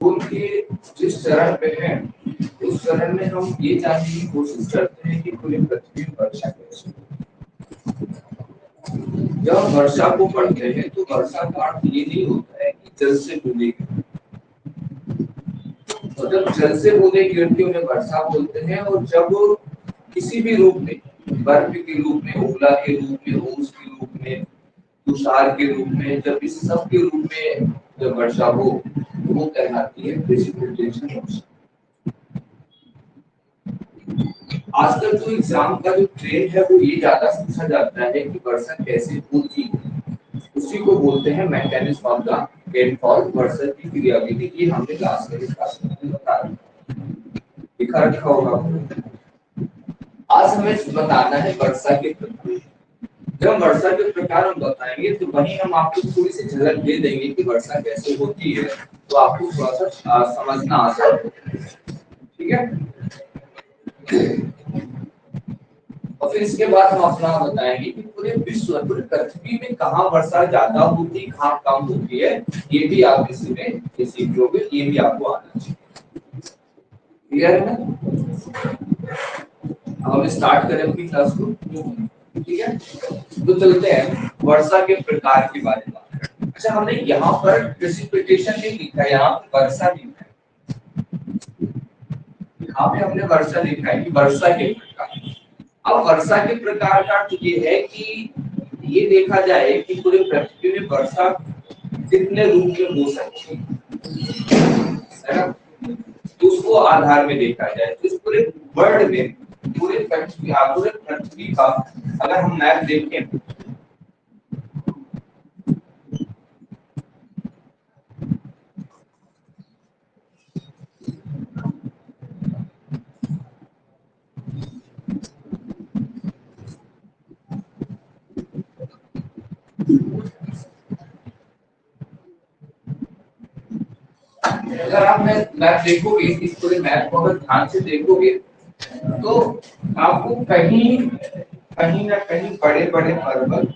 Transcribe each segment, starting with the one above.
School के जिस चरण पे हैं उस चरण में हम ये जानने की कोशिश करते हैं कि पूरी पृथ्वी में वर्षा कैसे। जब हम वर्षा को पढ़ते हैं तो वर्षा का अर्थ ये नहीं होता है कि जल से बूंदे गिरती। तो जब जल से बूंदे गिरती उन्हें वर्षा बोलते हैं, और जब किसी भी रूप में, बर्फ के रूप में, ओला के रूप में, ओस के रूप में, तुषार के रूप में, जब इस सब के रूप में जब वर्षा हो वो कहलाती है प्रेसिपिटेशन वर्षा। आजकल जो एग्जाम का जो ट्रेंड है वो ये ज्यादा पूछा जाता है कि वर्षा कैसे होती है, उसी को बोलते हैं मैकेनिज्म ऑफ द रेनफॉल, वर्षा की क्रियाविधि। ये हमने लास्ट में बताया, लिखा रखा होगा। आज हमें बताना है वर्षा के प्रकार। जब वर्षा के प्रकार हम बताएंगे तो वहीं हम आपको थोड़ी सी झलक दे देंगे कि वर्षा कैसे होती है, तो आपको थोड़ा सा समझना आसान होगा। ठीक है, और फिर इसके बाद हम अपना बताएंगे कि पूरे विश्व, पूरे पृथ्वी में कहाँ वर्षा ज्यादा होती है, कहाँ कम होती है। ये भी आप इसी में ये सीखोगे, ये भी आपको आना चाहिए। क्लियर है ना? हम स्टार्ट करें अपनी क्लास को। ठीक है, तो चलते हैं वर्षा के प्रकार के बारे में। अच्छा, हमने यहाँ पर प्रेसिपिटेशन नहीं लिखा है, यहाँ पर वर्षा लिखा है। यहाँ पे हमने वर्षा लिखा है कि वर्षा के प्रकार। अब वर्षा के प्रकार का अर्थ ये है कि ये देखा जाए कि पूरे पृथ्वी में वर्षा कितने रूप में हो सकती है ना, तो उसको आधार में देखा जाए तो इस पूरे वर्ल्ड में, पूरे पृथ्वी का अगर हम मैप देखें अगर आप मैप देखोगे, इस पूरे मैप को अगर ध्यान से देखोगे तो आपको कहीं कहीं ना कहीं बड़े बड़े पर्वत,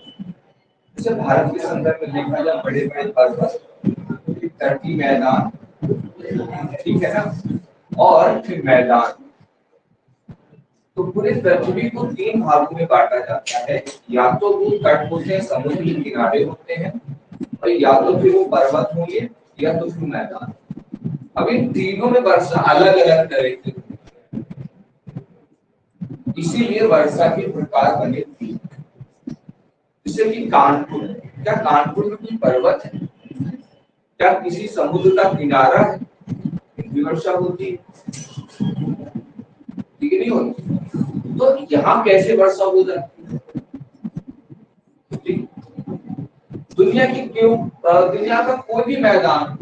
जैसे भारत के संदर्भ में देखा जाए, बड़े बड़े पर्वत, तटीय मैदान, ठीक है ना, और फिर मैदान। तो पूरे पृथ्वी को तीन भागों में बांटा जाता है, या तो वो तट होते हैं, समुद्री किनारे होते हैं, और या तो फिर वो पर्वत होंगे, या तो फिर मैदान। अब इन तीनों में वर्षा अलग अलग तरह की, इसीलिए वर्षा के प्रकार बने तीन। जैसे कि कानपुर, क्या कानपुर में कोई पर्वत है? क्या किसी समुद्र का किनारा है? वर्षा होती है? ठीक नहीं होती। तो यहाँ कैसे वर्षा हो जाती है? दुनिया की क्यों, दुनिया का कोई भी मैदान,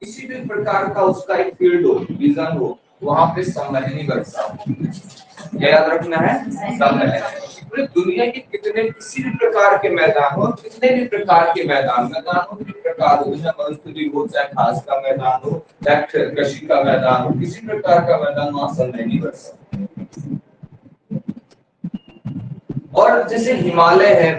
किसी भी प्रकार का उसका एक फील्ड हो, रीजन हो, वहां पे संवहनी वर्षा हो। क्या याद रखना है? संवहनी। पूरी दुनिया के कितने, किसी भी प्रकार के मैदान हो, कितने भी प्रकार के मैदान हो, किसी प्रकार हो, जैसे वनस्पति हो, चाहे घास का मैदान हो, चाहे कृषि का मैदान हो, किसी प्रकार का मैदान, वहां संवहनी वर्षा। और जैसे हिमालय है,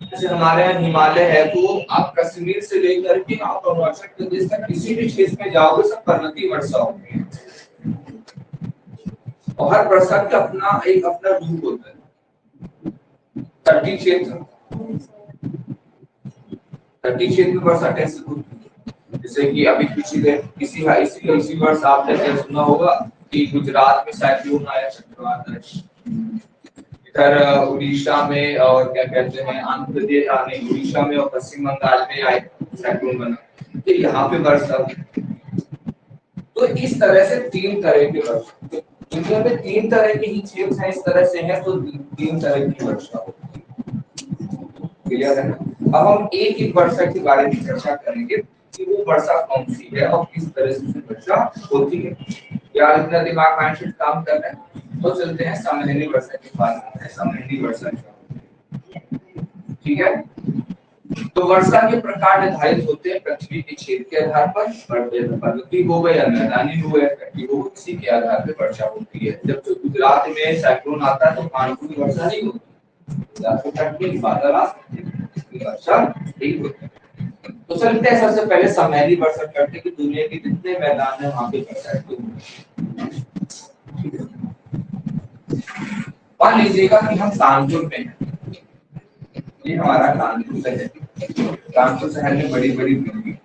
जैसे हमारे यहाँ हिमालय है, तो आप कश्मीर से लेकर के आप अरुणाचल प्रदेश तक किसी भी क्षेत्र में जाओगे, सब पर्वतीय वर्षा होती है। और हर वर्षा का अपना एक अपना रूप होता है। तटीय क्षेत्र, तटीय क्षेत्र में वर्षा कैसे होती है? जैसे कि अभी इसी वर्ष आपने सुना होगा कि गुजरात में साइक्लोन आया, चक्रवात आया। इधर उड़ीसा में, और क्या कहते हैं, आंध्र प्रदेश, नहीं, उड़ीसा में और पश्चिम बंगाल में आए साइक्लोन बना, तो यहाँ पे वर्षा। तो इस तरह से तीन तरह की वर्षा, दुनिया में तीन तरह के ही क्षेत्र हैं, इस तरह से है, तो तीन तरह की वर्षा होती है। क्लियर है ना? अब हम एक एक वर्षा के बारे में चर्चा करेंगे कि वो वर्षा कौन सी है और किस तरह से वर्षा होती है। या इतना दिमाग माइंडसेट काम कर रहे हैं, तो चलते हैं संवहनी वर्षा के बारे में। संवहनी वर्षा, ठीक है। तो वर्षा के प्रकार निर्धारित होते हैं पृथ्वी के क्षेत्र के आधार पर, पर्वतीय हो गए या मैदानी हो गए, तटीय हो, इसी के आधार पर वर्षा होती है। जब गुजरात में साइक्लोन आता है तो कानपुर में वर्षा नहीं होती, बादल वर्षा नहीं होती। तो चलते हैं सबसे पहले समैली वर्षा करते कि दुनिया के जितने मैदान है वहां पे करता है। मान लीजिएगा कि हम कानपुर में हैं, ये हमारा कानपुर शहर है। कानपुर शहर में बड़ी बड़ी बिल्डिंग,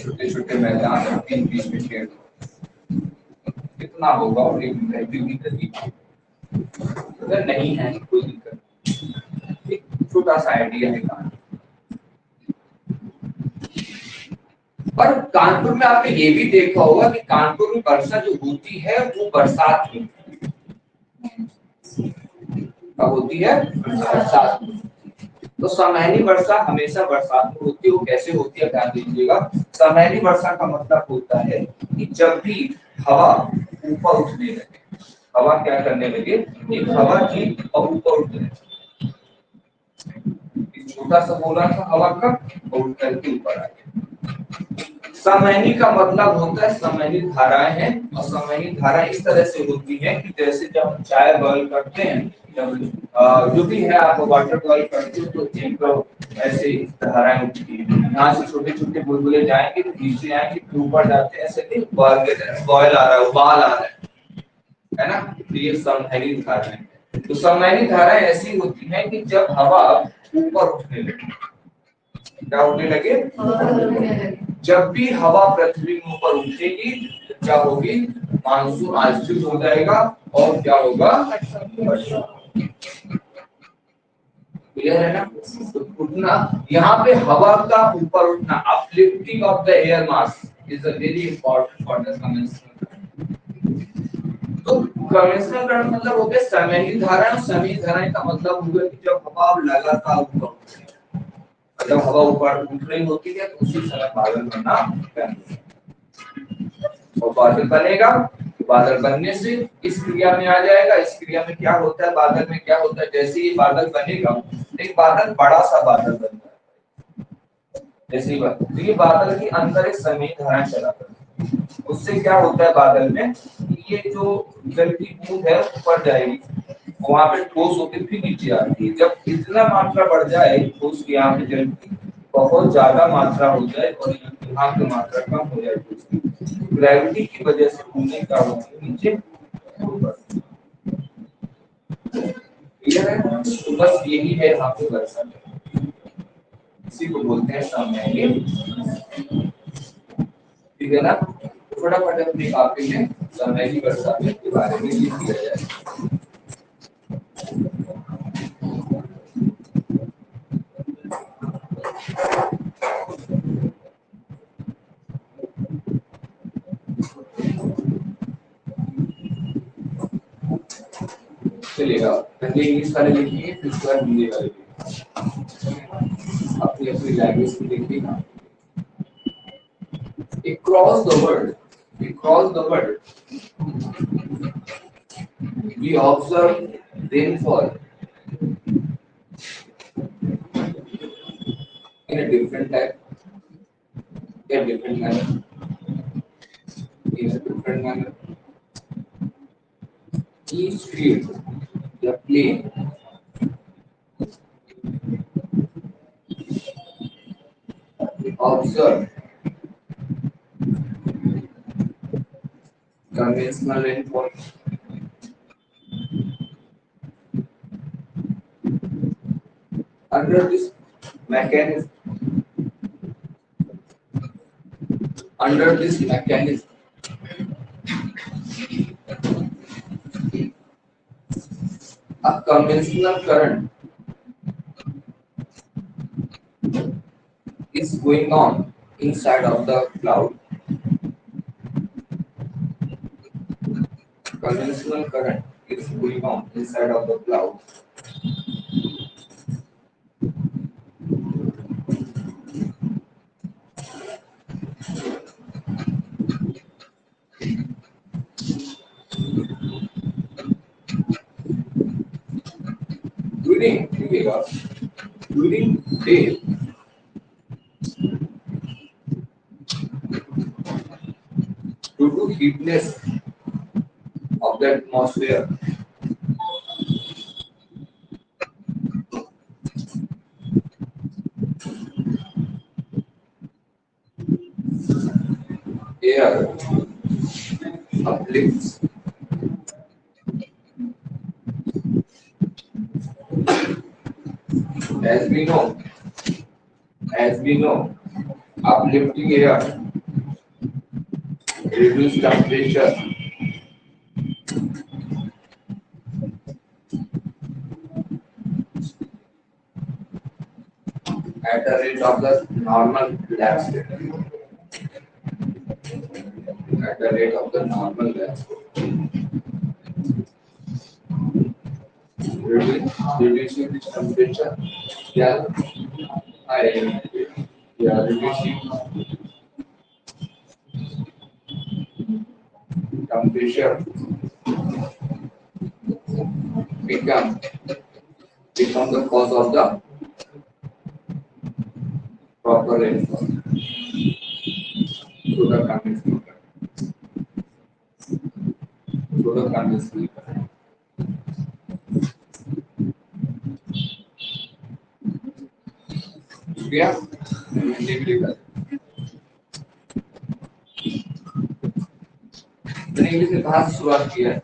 छोटे छोटे मैदान, 20 में शेड, कितना होगा और एक बिल्डिंग का, अगर नहीं है कोई दिक्कत, एक छोटा सा आइडिया है कानपुर। पर कानपुर में आपने ये भी देखा होगा कि कानपुर में वर्षा जो होती है वो बरसात में कब होती है, बरसात में। तो समैली वर्षा हमेशा बरसात में होती है। वो कैसे होती है ध्यान दीजिएगा। समैली वर्षा का मतलब होता है कि जब भी हवा ऊपर उठने लगे, हवा क्या करने लगे, एक हवा की और ऊपर उठने लगे, छोटा सा बोला था हवा का और उठ करके ऊपर आ गया। समैली का मतलब होता है समैली धाराएं हैं, और समैली धाराएं इस तरह से होती है कि जैसे जब हम चाय बॉईल करते हैं, जब जो भी है आप वाटर बॉईल करते हो तो एक ऐसे धाराएं उठती है, यहाँ से छोटे छोटे बुलबुले जाएंगे तो नीचे आएंगे फिर ऊपर जाते हैं, ऐसे बॉयल आ रहा है, उबाल आ रहा है ना। तो ये समैली धाराएं, तो समैली धाराएं ऐसी होती है कि जब हवा ऊपर उठने लगे, क्या होने लगे, जब भी हवा पृथ्वी के ऊपर उठेगी क्या होगी, मानसून आश्रित हो जाएगा और क्या होगा, वर्षा। क्लियर है ना। तो उठना, यहाँ पे हवा का ऊपर उठना, uplifting of the air mass is a very important for the conventional. तो कन्वेंशनल करंट मतलब हो गया समैली धारा, और समैली धाराएं का मतलब होगा कि जब हवा लगातार ऊपर उठती है, जब हवा ऊपर उठ रही होती है तो उसी समय बादल बनना चाहिए, और बादल बनेगा, बादल बनने से इस क्रिया में आ जाएगा। इस क्रिया में क्या होता है, बादल में क्या होता है, जैसे ही बादल बनेगा, एक बादल बड़ा सा बादल बनता है, जैसे ही बादल, तो ये बादल के अंदर एक समैली धारा चलाता है, उससे क्या होता है बादल में, ये जो जल की बूंद है ऊपर जाएगी, वहां पे ठोस होकर फिर नीचे आती है। जब इतना मात्रा बढ़ जाए ठोस की, यहाँ पे जल की बहुत ज्यादा मात्रा हो जाए और यहाँ की मात्रा कम हो जाए, तो उसकी ग्रेविटी की वजह से बूंदें क्या होती है, नीचे ऊपर। क्लियर है। तो बस यही है यहाँ पे वर्षा, इसी को बोलते हैं समैली। ठीक है ना। फटाफट अपनी कॉपी में समैली वर्षा के बारे में लिख दिया जाए। चलेगा, पहले इंग्लिश वाले लिखिए फिर उसके बाद हिंदी वाले लिखिए, अपनी अपनी लैंग्वेज में लिखिएगा। Across the world, across the world, we observe rainfall in a different type, in a different manner, in a different manner. Each field, the plain, observe conventional rainfall. Under this mechanism, under this mechanism, a conventional current is going on inside of the cloud. Conventional current is going on inside of the cloud. During day, due to heatness of the atmosphere, air uplifts as we know uplifting air reduce temperature at the rate of the normal lab state. At the rate of the normal lab state. Reducing this temperature. Yeah, reducing temperature become the cause of the proper rainfall. So the condensing current. So the condensing current. क्या English से कहाँ से शुरुआत की है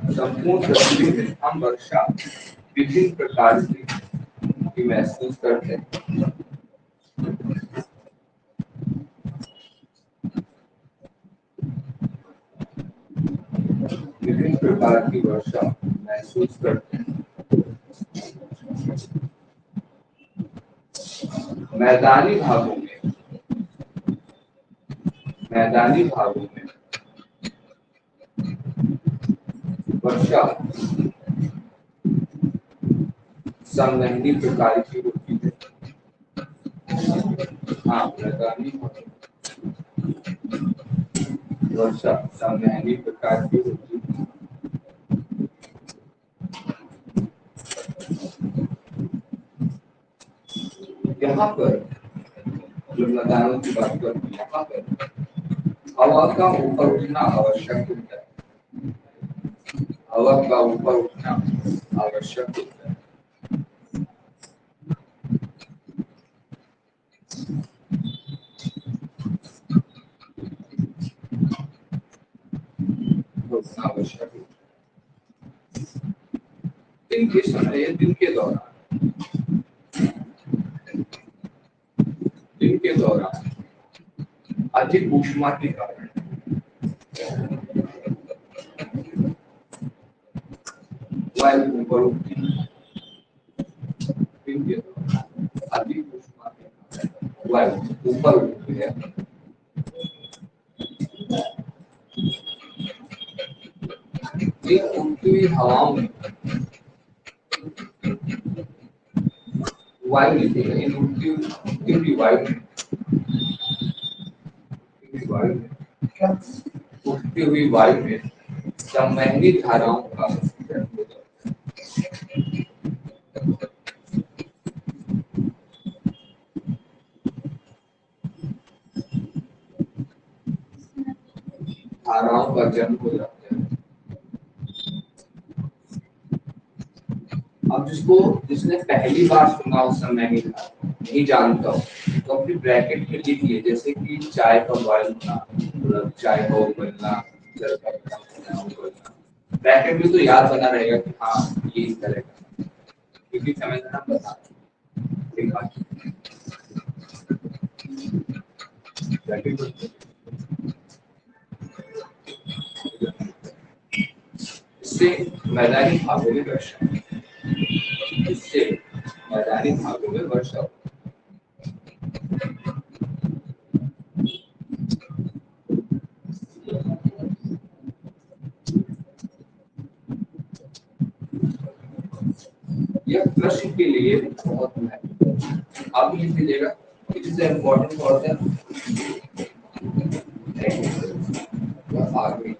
संपूर्ण पृथ्वी में हम वर्षा विभिन्न प्रकार की महसूस करते हैं विभिन्न प्रकार की वर्षा महसूस करते हैं मैदानी भागों में वर्षा संवहनी प्रकार की होती है हाँ मैदानी वर्षा संवहनी प्रकार की होती है यहाँ पर जो मैदानों की बात करते हैं यहाँ पर हवा का ऊपर उठना आवश्यक होता है हवा का ऊपर उठना आवश्यक होता है आवश्यक दिन के समय दिन के दौरान अधिक ऊष्मा के कारण वायु ऊपर उठती है दिन के दौरान अधिक ऊष्मा के कारण वायु ऊपर उठती है इन उठती हुई हवाओं में वायु लेती है इन उठती हुई वायु उठती हुई वायु में संवहनी धाराओं का जन्म हो जाता है अब जिसने पहली बार सुना उस समय नहीं जानता हो तो अपनी ब्रैकेट में लिख लिए जैसे कि चाय का बॉयल होना मतलब चाय का उबलना ब्रैकेट में तो याद बना रहेगा कि हाँ ये इस तरह का क्योंकि समय का नाम बता इससे मैदानी भागों में वर्षा यह प्रश्न के लिए बहुत महत्वपूर्ण अब ये मिलेगा it is important for the आगे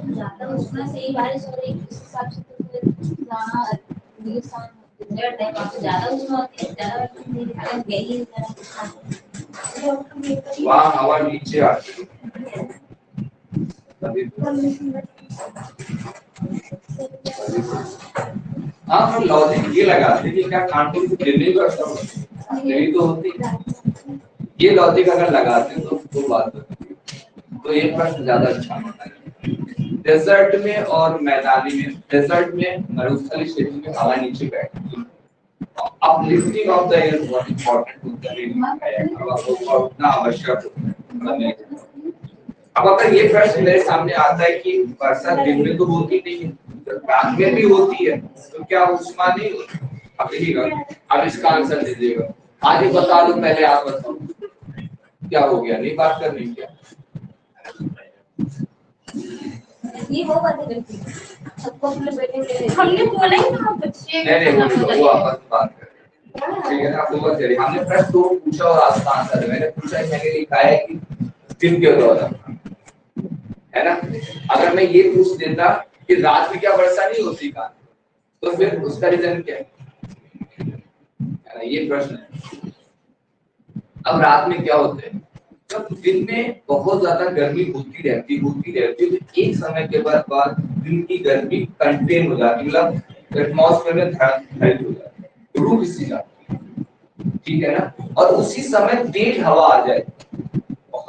ज्यादा उसमें से ही बारिश हो रही है इस हिसाब से तो फिर जहाँ रेगिस्तान डेजर्ट है वहाँ पे ज्यादा उसमें होती है ज्यादा यही वहाँ हवा नीचे आती है तभी हाँ हम लॉजिक ये लगाते कि क्या कानपुर को दिल्ली का यही तो होती ये लॉजिक अगर लगाते तो बात होती। तो ये प्रश्न ज्यादा अच्छा होता है। डेजर्ट में और मैदानी में, डेजर्ट में मरुस्थलीय क्षेत्र में हवा नीचे बैठती है। अपलिफ्टिंग ऑफ द एयर बहुत इंपॉर्टेंट होता है, हवा को उतना आवश्यक है। अब अगर ये प्रश्न मेरे सामने आता है कि वर्षा दिन में तो होती नहीं है, रात में भी होती है, तो क्या उष्मा नहीं होती? अब देखिएगा, अब इसका आंसर दीजिएगा। आज ही बता दो, पहले आप बताओ क्या हो गया, नहीं बात करनी क्या? ये वो बात है, सबको अपने बेटे के हमने बोला ही ना बच्चे नहीं वो आपस में बात कर, ठीक है ना? आप लोग चलिए, हमने प्रश्न तो पूछा और आपका आंसर है। मैंने पूछा, मैंने लिखा है कि दिन के दौरान, है ना? अगर मैं ये पूछ देता कि रात में क्या वर्षा नहीं होती का, तो फिर उसका रीजन क्या है ना? ये प्रश्न है। अब रात में क्या होता है, जब दिन में बहुत ज्यादा गर्मी होती रहती है, तो एक समय के बाद दिन की गर्मी कंटेन हो जाती है, मतलब एटमॉस्फेयर में धरित हो जाती है, रुक सी जाती है, ठीक है ना? और उसी समय तेज हवा आ जाए,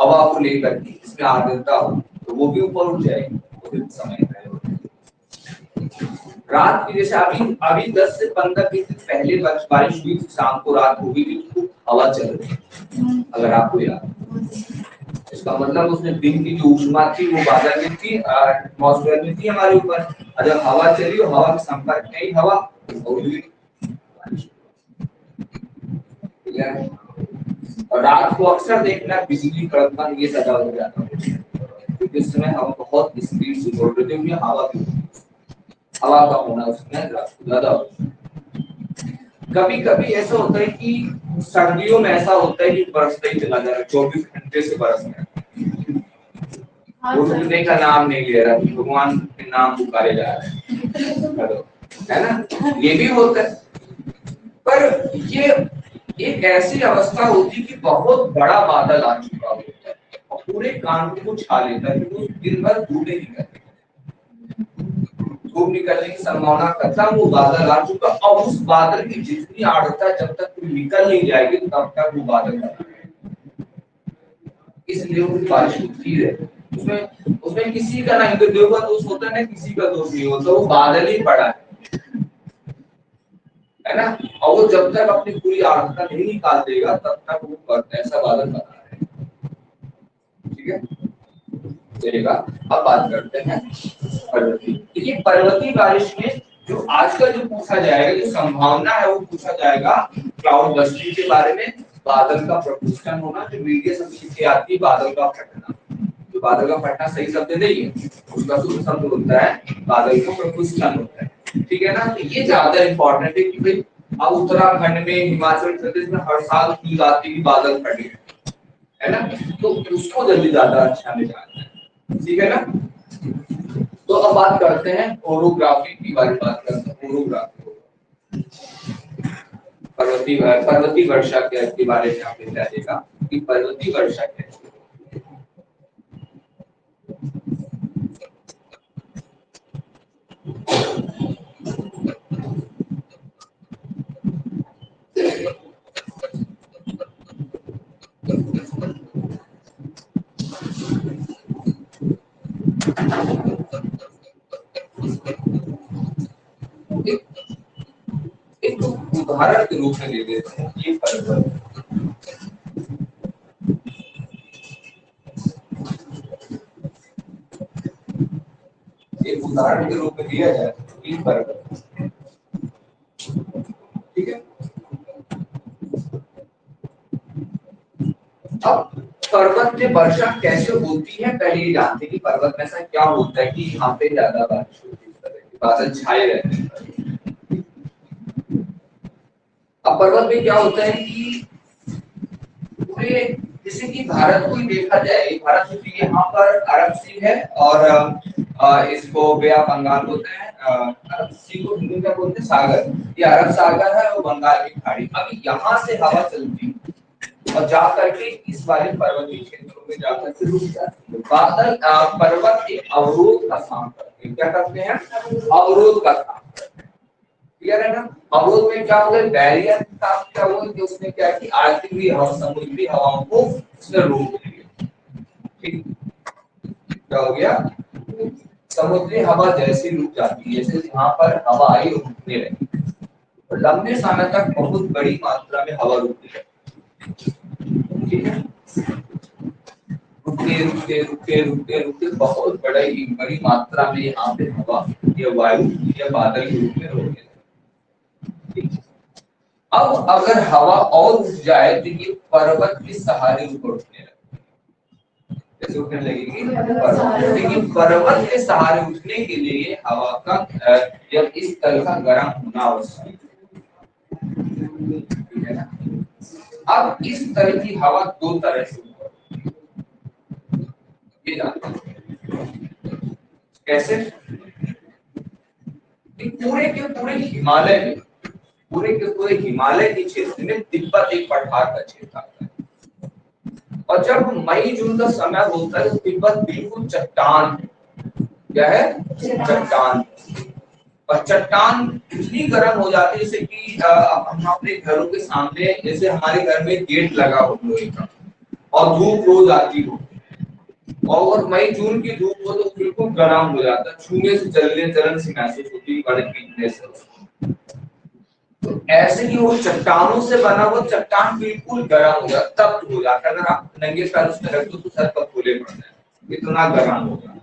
हवा को लेकर के इसमें आर्द्रता हो तो वो भी ऊपर उठ जाएगी, तो समय रात की जैसे अभी 10 से 15 दिन पहले बारिश हुई, शाम को रात को भी खूब हवा चल रही है, अगर आपको याद, इसका मतलब उसमें दिन की जो ऊष्मा थी वो बादल में थी, एटमॉस्फेयर में थी हमारे ऊपर, और जब हवा चली और हवा के संपर्क में ही हवा और रात को अक्सर देखना बिजली कड़कना ये सजा हो जाता है, क्योंकि इस समय हम बहुत स्पीड से दौड़ रहे थे, हवा का होना उसमें ज्यादा होता है। कभी कभी ऐसा होता है कि सर्दियों में ऐसा होता है कि बरसता ही चला जा रहा है, 24 घंटे से बरस रहा है, रुकने का नाम नहीं ले रहा, भगवान के नाम पुकारे जा रहे हैं, है ना? ये भी होता है। पर ये एक ऐसी अवस्था होती कि बहुत बड़ा बादल आ चुका होता है और पूरे कानपुर को छा लेता है, तो दिन भर धूप नहीं निकलती, धूप निकलने की संभावना खत्म, वो बादल आ चुका, और उस बादल की जितनी आर्द्रता जब तक निकल नहीं जाएगी तब तक वो बादल इसलिए वो बारिश होती है। उसमें किसी का नहीं, इंद्रदेव का दोष होता है ना, किसी का दोष नहीं होता, वो बादल ही पड़ा है ना? और वो जब तक अपनी पूरी आर्द्रता नहीं निकाल देगा तब तक वो ऐसा बादल बना है, ठीक है? चलेगा। अब बात करते हैं पर्वतीय। देखिए पर्वतीय बारिश में जो आज का जो पूछा जाएगा, जो संभावना है वो पूछा जाएगा क्लाउड बस्टिंग के बारे में, बादल का प्रपुष्पन होना, जो मीडिया शब्द से आती है बादल का फटना। जो बादल का फटना सही शब्द नहीं है, उसका शुद्ध शब्द होता है बादल का प्रपुष्पन होता है, ठीक है ना? तो ये ज्यादा इंपॉर्टेंट है कि भाई अब उत्तराखंड में, हिमाचल प्रदेश में हर साल न्यूज़ आती है बादल फटे, है ना? तो उसको जल्दी ज्यादा अच्छा में जानना है, ठीक है ना? तो अब बात करते हैं ओरोग्राफी की बात करते हैं। ओरोग्राफी पर्वतीय वर्षा के बारे में आपने जानेगा कि पर्वतीय वर्षा क्या है। एक उदाहरण के रूप में ले लेते हैं ये पर्वत, एक उदाहरण के रूप में लिया जाए तीन पर्वत, ठीक है? अब पर्वत में वर्षा कैसे होती है पहले ये जानते हैं कि पर्वत में ऐसा क्या होता है कि यहाँ पे ज्यादा बारिश होती है, बादल छाए रहते हैं। अब पर्वत में क्या होता है कि पूरे जैसे कि भारत को ही देखा जाए, भारत में यहाँ पर अरब सी है और इसको बे ऑफ बंगाल बोलते हैं, अरब सी को हिंदी में बोलते हैं सागर, ये अरब सागर है और बंगाल की खाड़ी। अभी यहाँ से हवा चलती और जाकर के इस वाले पर्वतीय क्षेत्रों में जाकर के रुक जाती है। बादल पर्वत एक अवरोध का काम करते हैं। क्या करते हैं? अवरोध का काम करते हैं। क्लियर है ना? अवरोध में क्या हो गया? बैरियर का क्या हुआ कि उसने क्या की आती हुई हवा, समुद्री हवाओं को उसने रोक दिया। ठीक, क्या हो गया? समुद्री हवा जैसी रुक जाती है, जैसे यहाँ पर हवा आई रुकने लगी, तो लंबे समय तक बहुत बड़ी मात्रा में हवा रुकती है। ठीक है, रुकते रुकते रुकते रुकते रुकते बहुत बड़ी मात्रा में यहाँ पे हवा या वायु या बादल के रूप में रुकने लगे। अब अगर हवा और उठ जाए तो ये पर्वत के सहारे ऊपर उठने लगे। कैसे उठने लगेगी? लेकिन पर्वत के सहारे उठने के लिए हवा का या इस तरह का गर्म होना आवश्यक है ना। अब इस तरह की हवा दो तरह से ये जानते हैं कैसे? पूरे के पूरे हिमालय में, पूरे के पूरे हिमालय के क्षेत्र में तिब्बत एक पठार का क्षेत्र आता है, और जब मई जून का समय होता है तो तिब्बत बिल्कुल चट्टान, क्या है? चट्टान। और चट्टान इतनी गर्म हो जाती है जैसे कि हम अपने घरों के सामने, जैसे हमारे घर में गेट लगा हो लोहे का और धूप रोज आती हो, और मई जून की धूप हो तो बिल्कुल गर्म हो जाता है, छूने से जलन सी महसूस होती है कड़क हीटनेस से। तो ऐसे ही वो चट्टानों से बना वो चट्टान बिल्कुल गर्म हो जाता, तप्त हो जाता है। अगर आप नंगे पैर उसमें रख दो तो सर पर फूले पड़ जाए, इतना गर्म हो जाता है।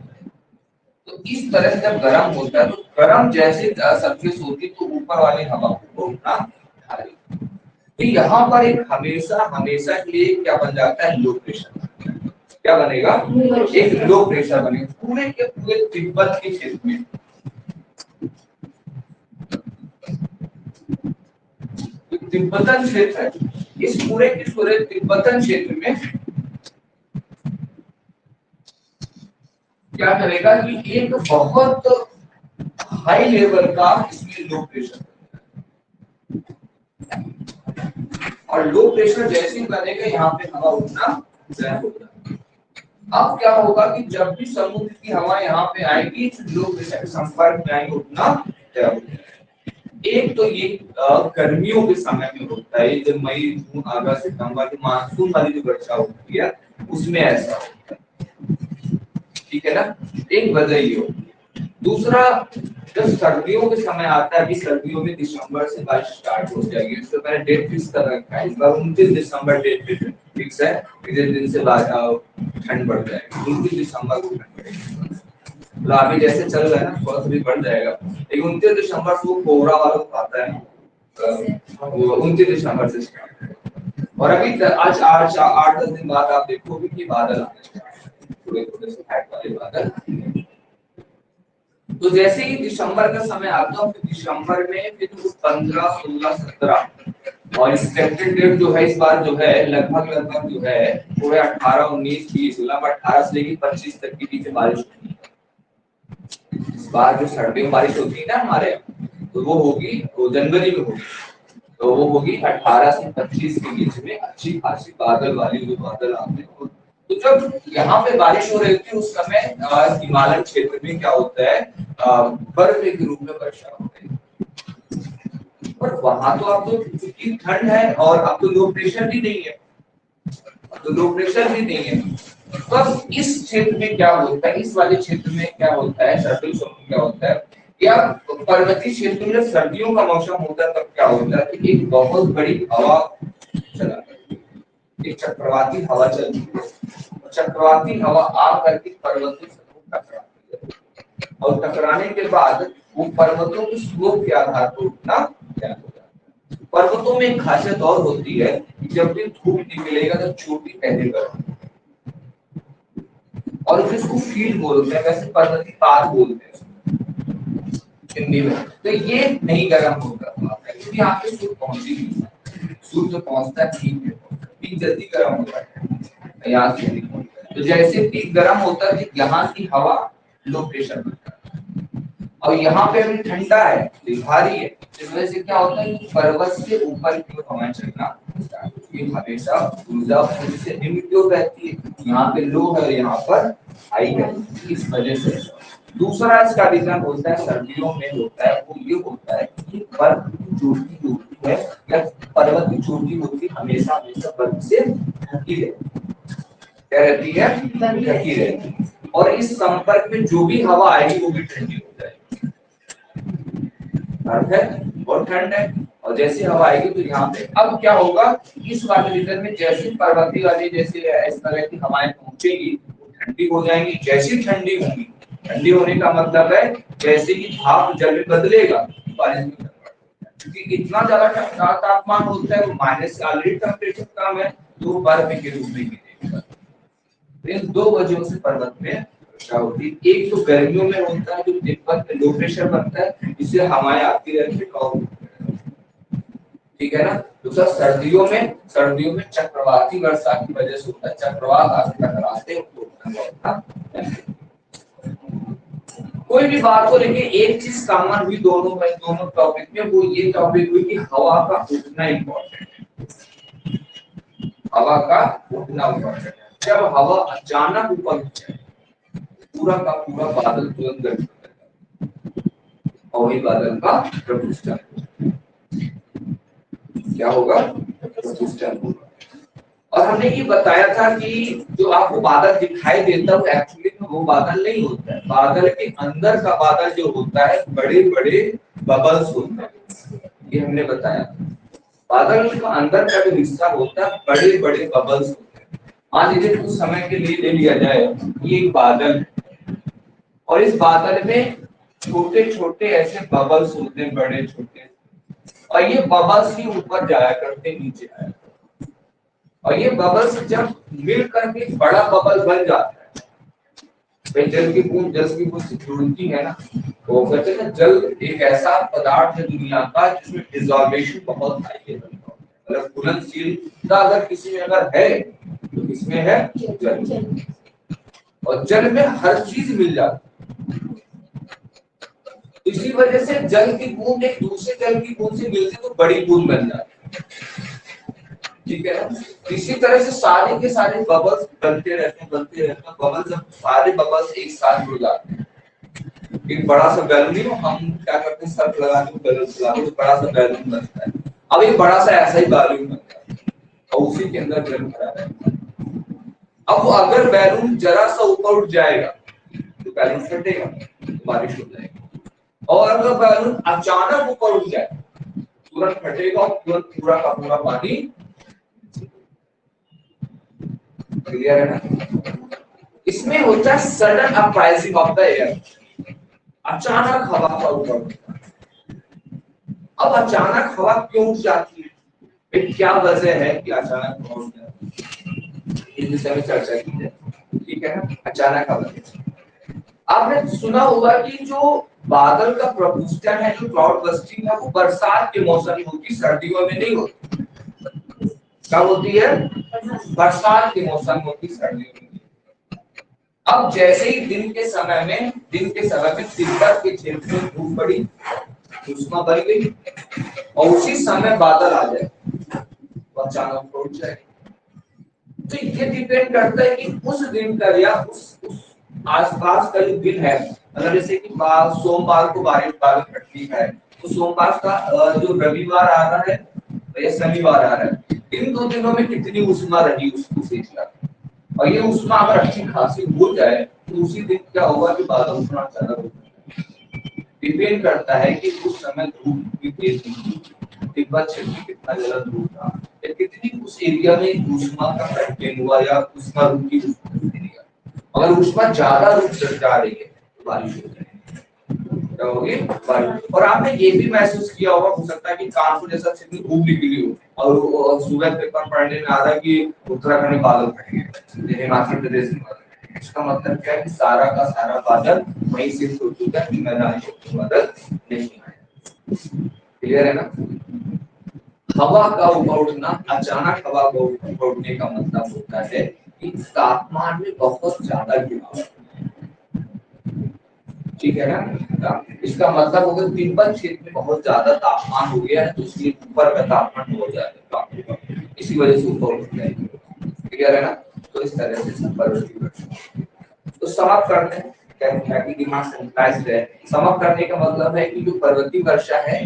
तो इस तरह से जब गर्म होता है तो गर्म जैसे सरफेस होती तो ऊपर वाली हवा को उठना भारी, तो यहाँ पर एक हमेशा के लिए क्या बन जाता है? Low pressure. क्या बनेगा? एक लो प्रेशर बनेगा पूरे के पूरे तिब्बत के क्षेत्र में। तिब्बतन क्षेत्र है, इस पूरे के पूरे तिब्बतन क्षेत्र में क्या करेगा कि एक बहुत हाई लेवल का इसमें लो प्रेशर, और लो प्रेशर जैसे ही बनेगा यहाँ पे हवा उठना तय होगा। अब क्या होगा कि जब भी समुद्र की हवा यहाँ पे आएगी लो प्रेशर के संपर्क में आएंगे, उठना तय होगा। एक तो ये गर्मियों के समय में होता है, जब मई जून अगस्त सितंबर की मानसून वाली जो वर्षा होती है उसमें ऐसा होता है। ठीक है ना, एक वजह ये होती है। दूसरा, जब सर्दियों के समय आता है, अभी सर्दियों में दिसंबर से बारिश स्टार्ट हो जाएगी, इससे मैंने डेट फिक्स कर रखा है, इस बार 29 दिसंबर डेट फिक्स है। इस दिन से ठंड बढ़ जाएगी, 29 दिसंबर को ठंड बढ़ेगी। तो अभी जैसे चल रहा है ना, थोड़ा सा भी बढ़ जाएगा, लेकिन 29 दिसंबर को कोहरा वाला आता है, वो 29 दिसंबर से स्टार्ट है। और अभी आज 8-10 दिन बाद आप देखोगे कि बादल आने थोड़े थोड़े से हाइट वाले बादल। तो जैसे ही दिसंबर का समय आता है, फिर दिसंबर में फिर 15, 16, 17 और एक्सपेक्टेड डेट जो है इस बार जो है लगभग जो है पूरे 18, 19, 20, 18 से लेकर 25 तक के बीच बारिश होगी। इस बार जो सर्दियों में बारिश होती है ना हमारे, तो वो होगी, वो जनवरी में होगी, तो वो होगी 18 से 25 के बीच में, अच्छी खासी बादल वाली जो बादल आते हैं। तो जब यहाँ पे बारिश हो रही थी उस समय हिमालय क्षेत्र में क्या होता है, बर्फ के रूप में वर्षा होती है। पर वहां तो अब तो ठंड है और अब तो लो प्रेशर भी नहीं है, तो लो प्रेशर भी नहीं है। तो अब इस क्षेत्र में क्या होता है, इस वाले क्षेत्र में क्या होता है, सर्दी में क्या होता है, या पर्वतीय क्षेत्र में सर्दियों का मौसम होता है तब क्या होता है कि एक बहुत बड़ी हवा चला, एक चक्रवाती हवा चलती है, चक्रवाती हवा आ करके पर्वतों से टकराती है, और टकराने के बाद वो पर्वतों के स्लोप के आधार पर उठना तय हो जाता है। पर्वतों में एक खासियत और होती है कि जब भी धूप निकलेगा तो चोटी पहले गर्म, और इसको फील्ड बोलते हैं, वैसे पर्वतीय पार बोलते हैं हिंदी में। तो ये नहीं गर्म होता क्योंकि यहाँ पे सूर्य पहुंची नहीं, सूर्य जो पहुंचता है पीक जल्दी गर्म होता है यहाँ से। तो जैसे पीक गर्म होता है यहाँ की हवा लो प्रेशर बनता है, और यहाँ पे अभी ठंडा है, भारी है, इस वजह से क्या होता है कि पर्वत से ऊपर की ओर हवाएं चलना स्टार्ट होती ये हमेशा ऊर्जा से इम्प्योर रहती है, यहाँ पे लो है, यहाँ पर हाई है, इस वजह से। दूसरा इसका रीजन होता है सर्दियों में होता है, वो ये होता है कि बर्फ की चोटी जो होती है या पर्वत की चोटी होती है हमेशा हमेशा बर्फ से ढकी रहती है, क्या रहती है, ढकी रहती है, और इस संपर्क में जो भी हवा आएगी वो भी ठंडी हो जाएगी, अर्थ है, और ठंड है, और जैसी हवा आएगी तो यहाँ पे अब क्या होगा, इस वाले रीजन में जैसे पर्वतीय वाली जैसे इस तरह की हवाएं पहुंचेगी वो ठंडी हो जाएंगी, जैसी ठंडी होंगी, ठंडी होने का मतलब है जैसे ही भाप जल में बदलेगा बारिश में, क्योंकि इतना ज्यादा तापमान होता है, वो माइनस ऑलरेडी टेम्परेचर कम है तो वो बर्फ के रूप में गिरेगा। इन दो वजहों से पर्वत में वर्षा होती है, एक तो गर्मियों में होता है जो तिब्बत में लो प्रेशर बनता है, इससे हवाएं आती रहती है, ठीक है ना। दूसरा सर्दियों में चक्रवाती वर्षा की वजह से होता है, चक्रवात आके टकराते हैं। कोई भी बात को लेके एक चीज कॉमन हुई दोनों टॉपिक में, वो ये टॉपिक हुई कि हवा का उठना इम्पोर्टेंट है, हवा का उठना इम्पोर्टेंट है। जब हवा अचानक ऊपर उठ जाए पूरा का पूरा बादल तुरंत गर्म हो जाएगा और वही बादल का प्रदूषण क्या होगा, प्रदूषण होगा। और हमने ये बताया था कि जो आपको बादल दिखाई देता है वो एक्चुअली में वो बादल नहीं होता है, बादल के अंदर का बादल जो होता है बड़े बड़े बबल्स होते हैं, ये हमने बताया। बादल का अंदर का जो हिस्सा होता है बड़े बड़े बबल्स होते हैं। आज इसे कुछ समय के लिए ले लिया जाए, ये एक बादल है और इस बादल में छोटे छोटे ऐसे बबल्स होते हैं, बड़े छोटे, और ये बबल्स ही ऊपर जाया करते नीचे आया, और ये बबल्स जब मिल करके बड़ा बबल बन जाता है, भाई जल की बूंद से जुड़ती है ना, तो कहते हैं जल एक ऐसा पदार्थ है दुनिया का जिसमें डिसॉल्वेशन बहुत हाई है, मतलब घुलनशीलता अगर किसी में अगर है तो इसमें है जल, और जल में हर चीज मिल जाती है, इसी वजह से जल की बूंद एक दूसरे जल की बूंद से मिलती तो बड़ी बूंद बन जाती है, ठीक है ना। इसी तरह से सारे के सारे बबल्स बनते रहते हैं, बबल्स जब सारे बबल्स एक साथ जुड़ जाते हैं, एक बड़ा सा बैलून, हम क्या करते हैं सर्फ लगा के बैलून चलाते हैं, बड़ा सा बैलून बनता है। अब एक बड़ा सा ऐसा ही बैलून बनता है और उसी के अंदर जल भरा रहता है। अब वो अगर बैलून जरा सा ऊपर उठ जाएगा तो बैलून फटेगा, बारिश हो जाएगी, और अगर बैलून अचानक ऊपर उठ जाए तुरंत फटेगा और तुरंत पूरा का पूरा पानी, क्लियर है ना। इसमें होता है sudden uprising of the air, अचानक हवा का ऊपर उठना। अब अचानक हवा क्यों उठ जाती है, क्या वजह है कि अचानक हवा उठ जाती है, इस विषय में चर्चा की है, ठीक है ना। अचानक हवा, आपने सुना होगा कि जो बादल का प्रभुत्व है, जो क्लाउड बस्टिंग है, वो बरसात के मौसम में होती, सर्दियों में नहीं होती। कब होती है, बरसात के मौसम में होती, सर्दियों में। अब जैसे ही दिन के समय में तिब्बत के क्षेत्र में धूप बड़ी, उष्मा बढ़ गई और उसी समय बादल आ जाए तो अचानक उठ जाए। तो ये डिपेंड करता है कि उस दिन का या उस आसपास का जो दिन है, अगर जैसे कि सोमवार को बारिश बादल फटती है तो सोमवार का जो रविवार आ रहा है या शनिवार आ रहा है, इन दो दिनों में कितनी उष्मा रही उसको देख लिया, और ये उष्मा अगर अच्छी खासी हो जाए तो उसी दिन क्या होगा कि बादल उठना चालू हो जाए। डिपेंड करता है कि उस समय धूप की तेजी, तिब्बत क्षेत्र कितना ज्यादा धूप था या कितनी उस एरिया में उष्मा का कंटेंट हुआ या उष्मा रूप की एरिया, अगर उष्मा ज्यादा रूप से जा रही है तो बारिश हो जाएगी, क्या होगी, बारिश। और आपने ये भी महसूस किया होगा, हो सकता है कि कानपुर जैसा क्षेत्र में धूप निकली हो और सुबह पेपर पढ़ने में आ रहा है कि उत्तराखंड में बादल फटेंगे, हिमाचल प्रदेश में बादल, इसका मतलब क्या है कि सारा का सारा बादल वहीं से हो चुका है, मैदानी क्षेत्र में बादल नहीं आया, क्लियर है ना। हवा का ऊपर उठना, अचानक हवा का ऊपर उठने का मतलब होता है कि तापमान में बहुत ज्यादा गिरावट, ठीक है ना। इसका मतलब होगा तिब्बत क्षेत्र में बहुत ज्यादा तापमान हो गया है तो इसलिए ऊपर का तापमान बहुत ज्यादा, इसी वजह से ऊपर उठ जाएगी। क्लियर है ना? तो इस तरह से पर्वतीय वर्षा। तो समाप्त करते हैं क्या कि दिमाग सेंट्रलाइज्ड है। समाप्त करने का मतलब है कि जो पर्वतीय वर्षा है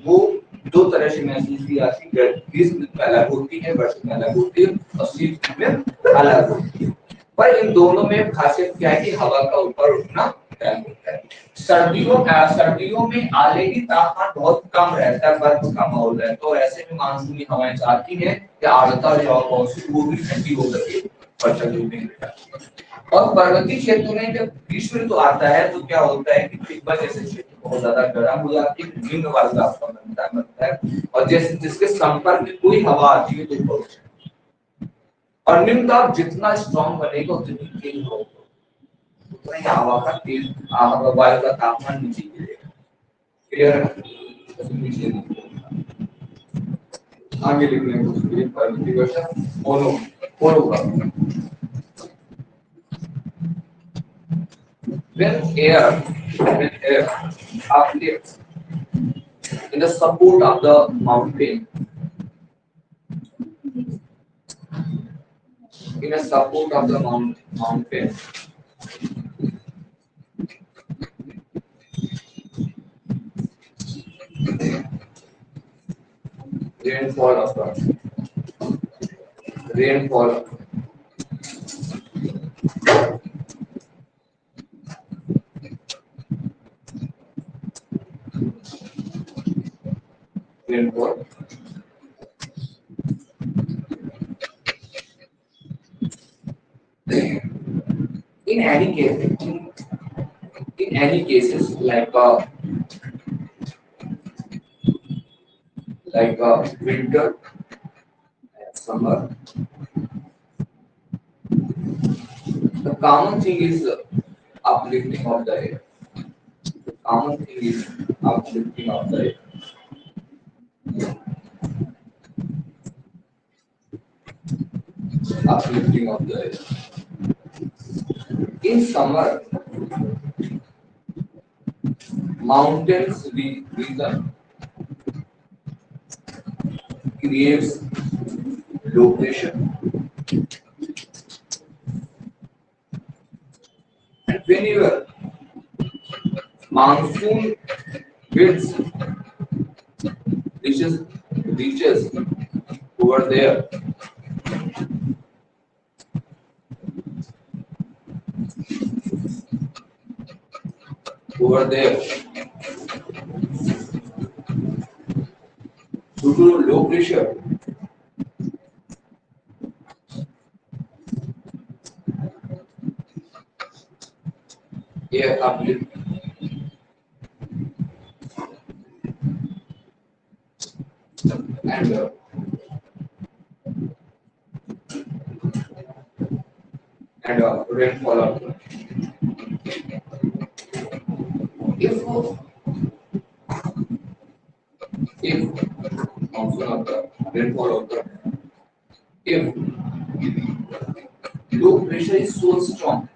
वो दो तरह से महसूस की जाती है। ग्रीष्म ऋतु में अलग होती है, वर्षा में अलग होती है और शीत ऋतु में अलग होती है। पर इन दोनों में खासियत क्या है कि हवा का ऊपर उठना तय होता है। सर्दियों में ऑलरेडी तापमान बहुत कम रहता है, बर्फ का माहौल है, तो ऐसे में मानसूनी हवाएं चाहती हैं कि आर्द्रता जो है वो भी ठंडी होकर के वर्षा गिरने लगती है। और पर्वतीय क्षेत्र में जब ग्रीष्म ऋतु आता है तो क्या होता है कि तिब्बत जैसे क्षेत्र बहुत ज्यादा गर्म हो जाती है, निम्न वायु आपका बनता है और जैसे जिसके संपर्क में कोई हवा आती है तो बहुत और निम्न दाब जितना स्ट्रॉन्ग बनेगा उतनी तेज होगा, उतना ही हवा का तेज वायु का तापमान नीचे गिरेगा। क्लियर है? आगे लिखने को उसके लिए पर्वतीय वर्षा फॉलो करना। When air uplifts in the support of the mountain, in a support of the mountain, rainfall occurs. Rainfall occurs. Rainfall. In any cases like winter and summer, the common thing is uplifting of the air. The common thing is uplifting of the air. Uplifting of the air. In summer, mountains region creates low pressure, and whenever monsoon winds reaches over there, due to low pressure, air uplift and rainfall occurs. If monsoon occurs, rainfall occurs, if low pressure is so strong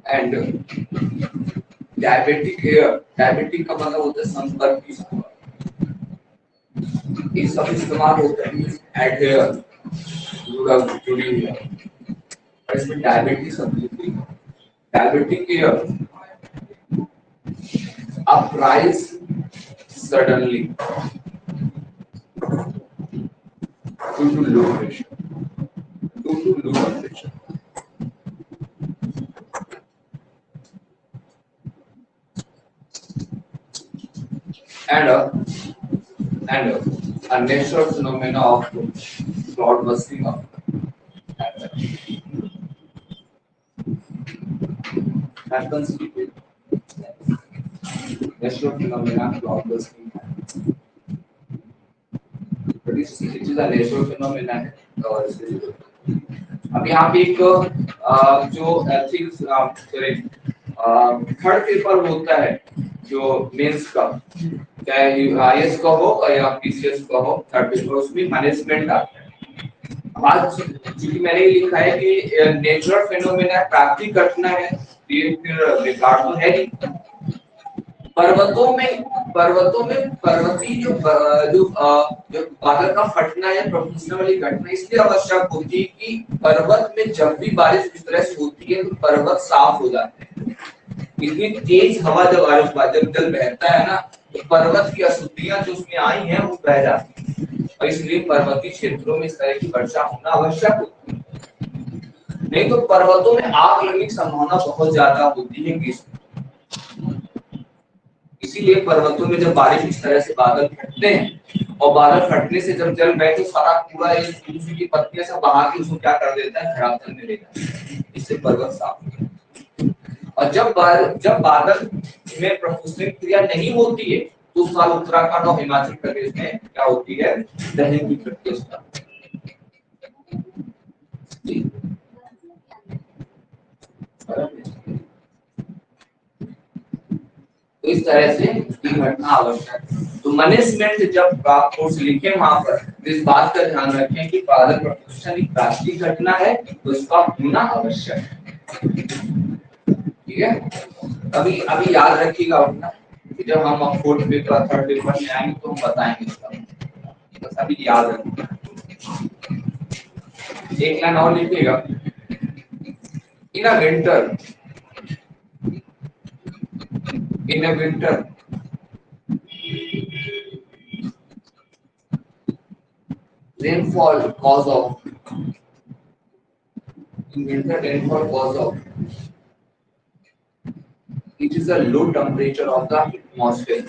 and diabetic का मतलब होता है संपर्क की हवा, ये सब इस्तेमाल होता है एडहेयर जुड़ी हुई है, इसमें diabetic air uprise suddenly due to low pressure, and a natural phenomena of cloud busting up happens with natural phenomena cloud busting. But it is a natural phenomena और अब यहाँ पे एक जो एथिक्स थर्ड पेपर होता है जो mains का, चाहे आईएएस का हो या पीसीएस का हो, थर्ड पेपर उसमें मैनेजमेंट आता है। आज क्योंकि मैंने लिखा है कि नेचुरल फेनोमेना प्राकृतिक घटना है, ये फिर रिकॉर्ड तो है नहीं। पर्वतों में पर्वतों में पर्वतीय जो बादल का फटना या प्रभूषण वाली घटना इसलिए आवश्यक होती है कि पर्वत में जब भी बारिश इस तरह से होती है तो पर्वत साफ हो जाते हैं। इतनी तेज हवा जब जब जल बहता है ना तो पर्वत की अशुद्धियां जो उसमें आई हैं वो बह जाती है और इसलिए पर्वतीय क्षेत्रों में इस तरह की वर्षा होना आवश्यक होती है। नहीं तो पर्वतों में आग लगने की संभावना बहुत ज्यादा होती है ग्रीष्म। इसीलिए पर्वतों में जब बारिश इस तरह से बादल फटते हैं और बादल फटने से जब जल बहे तो सारा पूरा की पत्तियां सब बहा के उसको क्या कर देता है, खराब करने देता है। इससे पर्वत साफ हो जाता है। और जब बादल में प्रभूषण क्रिया नहीं होती है तो उस साल उत्तराखंड और हिमाचल प्रदेश में क्या होती है, दहन की प्रक्रिया। तो इस तरह से घटना आवश्यक है। तो मैनेजमेंट जब आप कोर्स लिखे वहां पर तो इस बात का ध्यान रखें कि बादल प्रदूषण एक प्राकृतिक घटना है तो इसका होना आवश्यक है। ठीक है, अभी अभी याद रखिएगा अपना कि जब हम फोर्थ पेपर थर्ड पेपर में आएंगे तो हम बताएंगे इसका, बस अभी याद रखिएगा। एक लाइन और लिखिएगा, in a winter rainfall cause of in winter rainfall cause of it is a low temperature of the atmosphere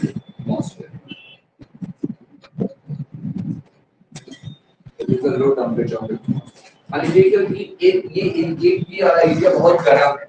it is a low temperature of the atmosphere। मान लीजिए कि एक एरिया बहुत गर्म है,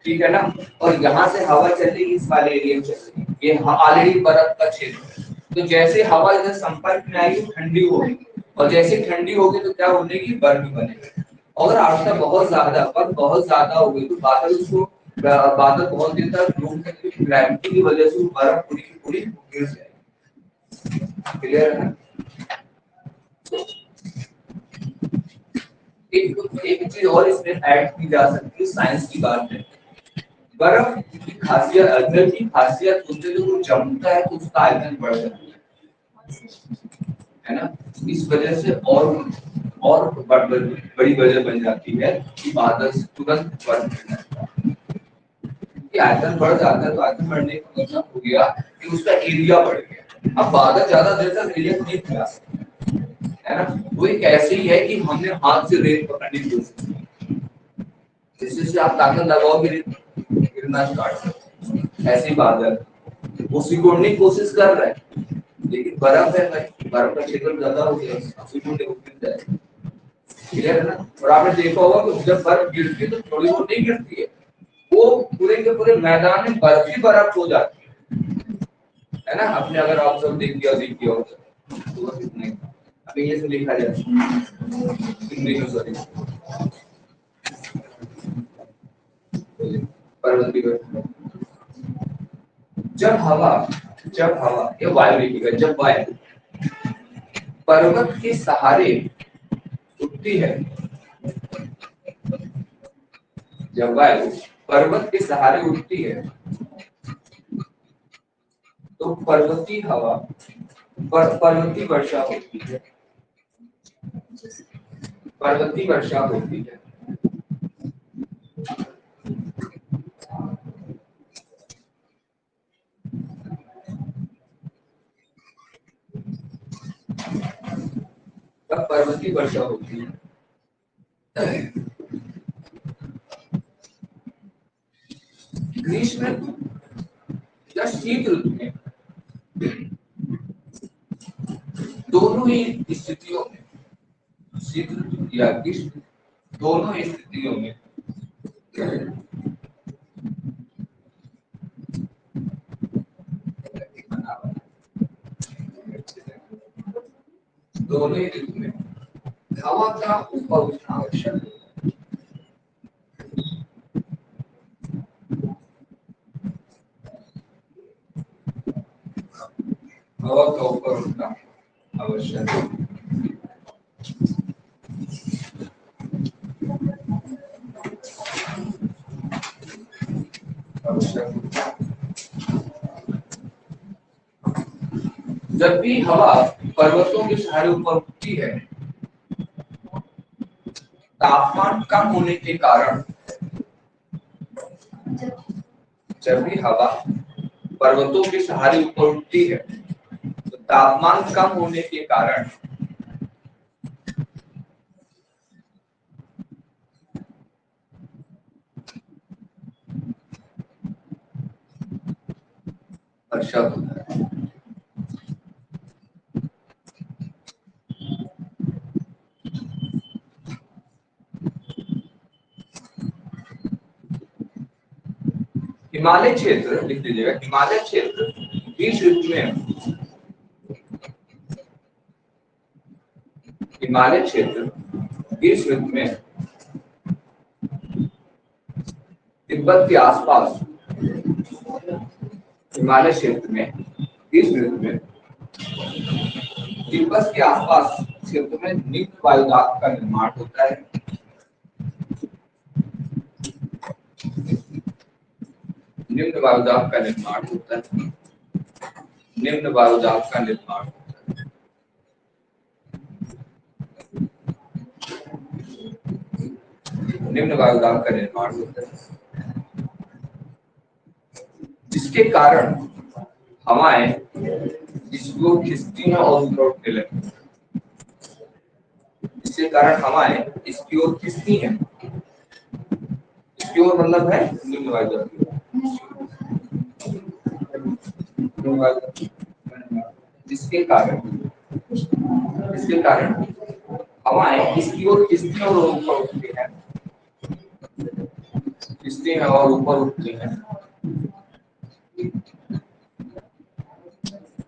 ठीक है ना, और यहाँ से हवा चल रही इस वाले एरिया में चल रही है, ये ऑलरेडी बर्फ का क्षेत्र है। तो जैसे हवा इधर संपर्क में आएगी ठंडी होगी और जैसे ठंडी होगी तो क्या होने की, बर्फ बनेगी। अगर आर्द्रता बहुत ज्यादा हो गई तो बादल बहुत देर तक घूम सकते, ग्रेविटी की वजह से बर्फ पूरी की पूरी गिर जाएगी। क्लियर है? एक चीज और इसमें ऐड की जा सकती है, साइंस की बात है। बर्फ की खासियत, अगर की खासियत होती है तो वो जमता है तो उसका आयतन बढ़ जाता है ना। इस वजह से और बड़ी वजह बन जाती है कि बादल से तुरंत बर्फ गिरना कि आयतन बढ़ जाता है। तो आयतन बढ़ने का मतलब हो गया कि उसका एरिया बढ़ गया। अब बादल ज्यादा देर तक एरिया नहीं फैला सकता है ना। वो एक ऐसे ही है कि हमने हाथ से रेत पकड़ने की कोशिश की, जिससे आप ताकत लगाओगे गिरना स्टार्ट करते। ऐसे बादल वो सिकुड़ने की कोशिश कर रहे हैं लेकिन बर्फ है भाई, बर्फ का क्षेत्र ज्यादा हो गया, सिकुड़ने को गिर जाएगा। क्लियर है ना। और आपने देखा होगा कि जब बर्फ गिरती है तो थोड़ी बहुत नहीं गिरती है, वो पूरे के पूरे मैदान में बर्फ ही बर्फ हो जाती है ना। आपने अगर आप सब देख लिया हो तो बस इतना ही। अभी ये से लिखा जाए इंग्लिश में, सॉरी, पर्वतीय घटना। जब हवा ये वायु लिखेगा, जब वायु पर्वत के सहारे उठती है, जब वायु पर्वत के सहारे उठती है तो पर्वतीय हवा पर्वतीय वर्षा होती है। पर्वतीय वर्षा होती है। तब पर्वतीय वर्षा होती है। ग्रीष्म या शीत ऋतु में दोनों ही स्थितियों में, शीत ऋतु या ग्रीष्म दोनों ही स्थितियों में दोनों ही ऋतु में हवा का ऊपर उठना आवश्यक है। हवा का ऊपर उठना आवश्यक है। जब भी हवा पर्वतों के सहारे ऊपर उठती है, तापमान कम होने के कारण, जब भी हवा पर्वतों के सहारे ऊपर उठती है तो तापमान कम होने के कारण वर्षा होता है। हिमालय क्षेत्र लिख लीजिएगा, हिमालय क्षेत्र ग्रीष्म ऋतु में, हिमालय क्षेत्र ग्रीष्म ऋतु में तिब्बत के आसपास, हिमालय क्षेत्र में ग्रीष्म ऋतु में तिब्बत के आसपास क्षेत्र में निम्न वायुदाब का निर्माण होता है। निम्न वायुदाब का निर्माण होता है। निम्न वायुदाब का निर्माण होता है। निम्न वायुदाब का निर्माण होता है, जिसके कारण हवाएं इसको खींचती हैं और ऊपर उठने लगती हैं। जिसके कारण हवाएं इसकी ओर खींचती हैं, इसकी ओर मतलब है निम्न वायुदाब की ओर। जिसके कारण हवाएं इसकी ओर खींचती हैं और ऊपर उठती हैं, खींचती हैं और ऊपर उठती हैं,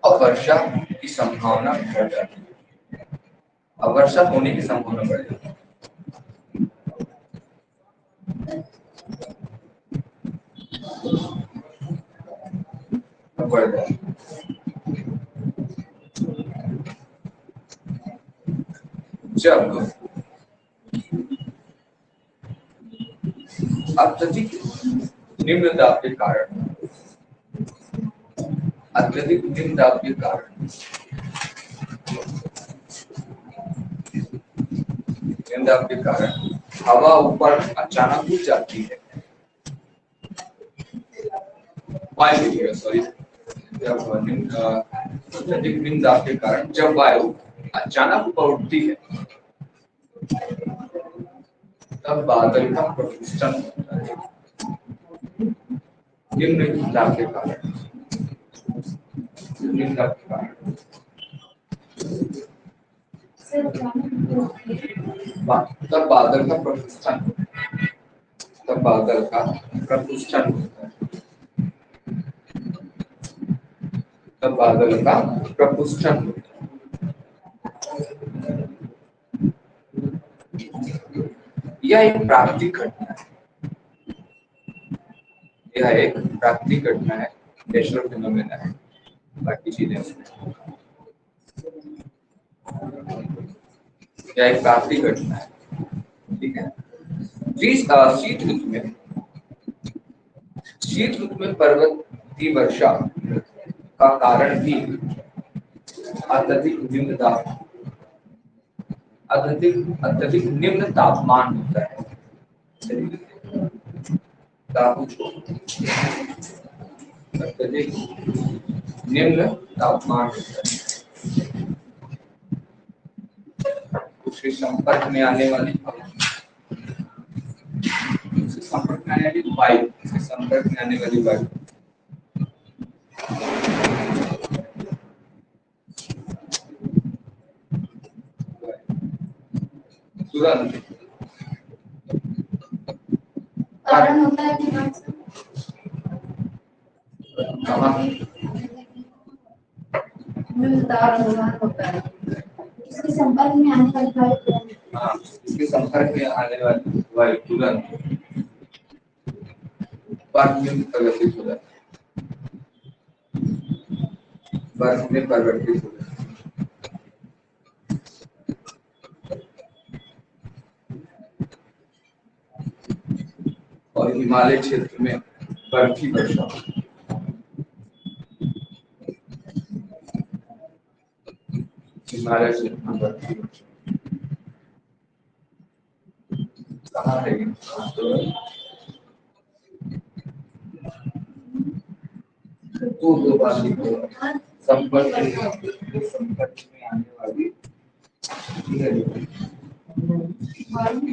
और वर्षा की संभावना बढ़ जाती है। अब वर्षा होने की संभावना बढ़ जाती है। बढ़ जाती है। जब अत्यधिक निम्न दाब के कारण, अत्यधिक निम्न दाब के कारण, निम्न दाब के कारण हवा ऊपर अचानक उठ जाती है। वायु, सॉरी, जब अत्यधिक निम्न दाब के कारण जब वायु अचानक ऊपर उठती है तब बादल का प्रदूषण होता है। निम्न दाब के कारण, निम्न दाब के कारण तब बादल का प्रदूषण, तब बादल का प्रदूषण होता है। तब बादल का प्रदूषण होता है। यह एक प्राकृतिक घटना है। यह एक प्राकृतिक घटना है, नेचुरल फिनोमेना है, बाकी चीजें उसमें। यह एक प्राकृतिक घटना है, ठीक है। शीत ऋतु में, शीत ऋतु में पर्वतीय वर्षा का कारण भी अत्यधिक निम्न दाब, अत्यधिक निम्न तापमान होता है। अत्यधिक निम्न तापमान होता है। उसके संपर्क में आने वाली, संपर्क में आने वाली वायु, उसके संपर्क में आने वाली वायु तुरंत कारण होता है कि होता है इसके संपर्क में आने वाली वायु, हाँ, इसके संपर्क में आने वाली वायु तुरंत बर्फ में परिवर्तित हो जाती है। बर्फ में परिवर्तित हो जाती है। और हिमालय क्षेत्र में बर्फी वर्षा, हिमालय से कहाँ है तो दो बार लिखो संपर्क में आने वाली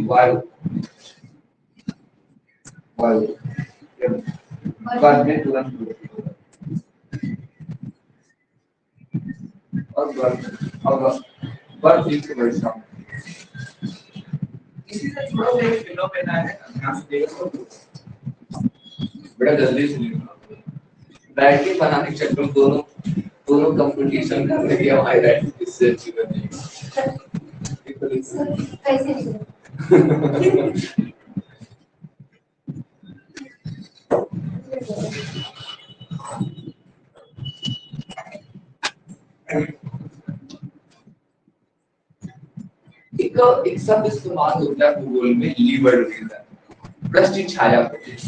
वायु वायु बाद में तुरंत और बर्फ की वर्षा इसी से जुड़ा हुआ एक फिनोमेना है ध्यान से देखो बड़ा जल्दी से राइटिंग बनाने के चक्कर में दोनों दोनों कंपटीशन कर रहे हैं हमारी राइटिंग इससे अच्छी बनेगी कैसे एक शब्द इस्तेमाल होता है भूगोल में लीवर्ड रीजन पृष्ठ छाया प्रदेश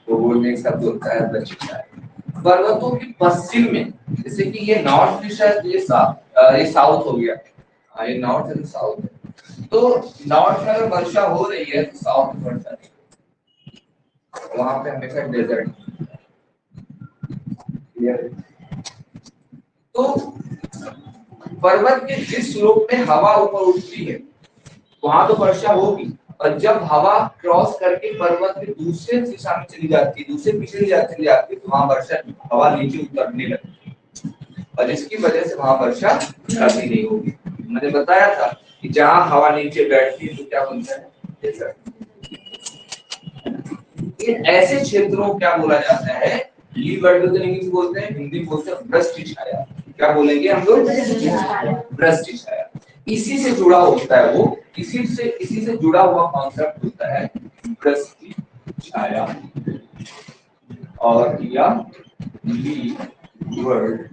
भूगोल में एक शब्द होता है पृष्ठ छाया पर्वतों के पश्चिम में जैसे कि ये नॉर्थ दिशा ये साउथ हो गया ये नॉर्थ एंड साउथ है तो नॉर्थ में अगर वर्षा हो रही है तो साउथ में वर्षा नहीं वहां पे हमेशा डेजर्ट तो पर्वत के जिस स्लोप में हवा ऊपर उठती है वहां तो वर्षा होगी और जब हवा क्रॉस करके पर्वत के दूसरे दिशा में चली जाती है दूसरे पीछे चली जाती है तो वहां वर्षा हवा नीचे उतरने लगती है और जिसकी वजह से वहां वर्षा कभी नहीं होगी मैंने बताया था कि जहां हवा नीचे बैठती है तो क्या बनता है डेजर्ट ऐसे क्षेत्रों को क्या बोला जाता है लीवर्ड इंग्लिश बोलते हैं हिंदी बोलते हैं पृष्ठ छाया क्या बोलेंगे हम लोग पृष्ठ छाया इसी से जुड़ा होता है वो इसी से जुड़ा हुआ कॉन्सेप्ट होता है पृष्ठ छाया और या लीवर्ड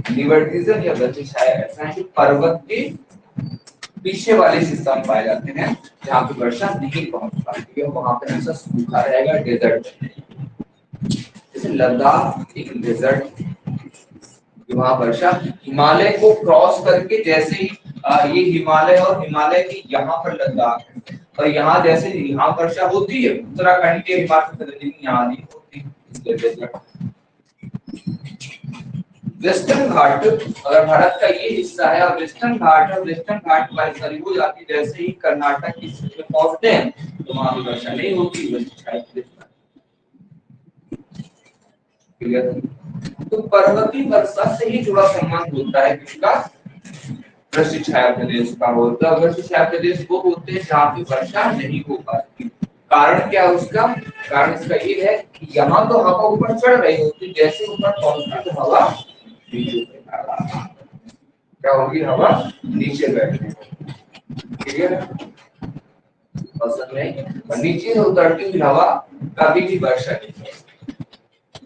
लीवर्डिज्म या पृष्ठ छाया ऐसा है कि पर्वत के पीछे वाले हिस्सा में पाए जाते हैं जहाँ पे वर्षा नहीं पहुंच पाती है वहां पे हमेशा सूखा रहेगा डेजर्ट जैसे लद्दाख एक डेजर्ट वहां वर्षा हिमालय को क्रॉस करके जैसे ही ये हिमालय और हिमालय के यहाँ पर लद्दाख है और यहाँ जैसे यहाँ वर्षा होती है उत्तराखंड के हिमाचल प्रदेश में यहाँ नहीं होती वेस्टर्न घाट अगर भारत का ये हिस्सा है और वेस्टर्न घाट बारिश हो जाती है जैसे ही कर्नाटक की स्थिति में पहुंचते हैं तो वहां भी वर्षा नहीं होती तो पर्वतीय वर्षा से ही जुड़ा संबंध होता है किसका पृष्ठ छाया प्रदेश का होता है पृष्ठ छाया प्रदेश वो होते हैं जहाँ पे वर्षा नहीं हो पाती कारण क्या उसका कारण इसका ये है कि यहाँ तो हवा ऊपर चढ़ रही होती जैसे ऊपर पहुंचती तो हवा नीचे क्या होगी हवा नीचे बैठने क्लियर है पसंद नहीं और नीचे से उतरती हुई हवा कभी भी वर्षा नहीं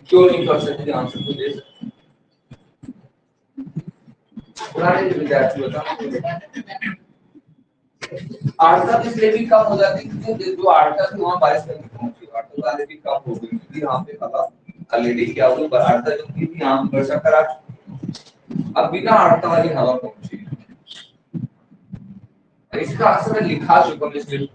क्यों नहीं कर सकते आंसर को दे सकते पुराने विद्यार्थी होता आर्द्रता इसलिए भी कम हो जाती है क्योंकि जो आर्द्रता थी वहां बारिश नहीं पहुंची आर्द्रता वाले भी कम हो गई क्योंकि यहाँ पे हवा ऑलरेडी क्या हुई आर्द्रता जो थी यहाँ वर्षा करा अब बिना आर्द्रता वाली हवा पहुंची इसका असर लिखा चुका हूं इसलिए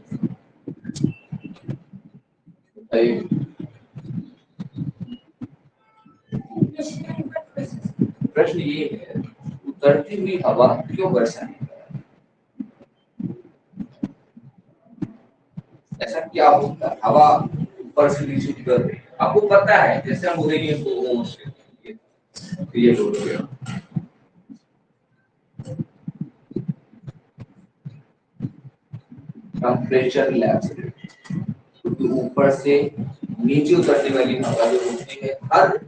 प्रश्न ये है उतरती हुई हवा क्यों वर्षा नहीं कर ऐसा क्या होता है हवा ऊपर से नीचे उतर रही है आपको पता है जैसे हम बोलेंगे ये लोड हो गया टेम्परेचर लैप्स क्योंकि ऊपर से नीचे उतरने वाली हवा जो होती है हर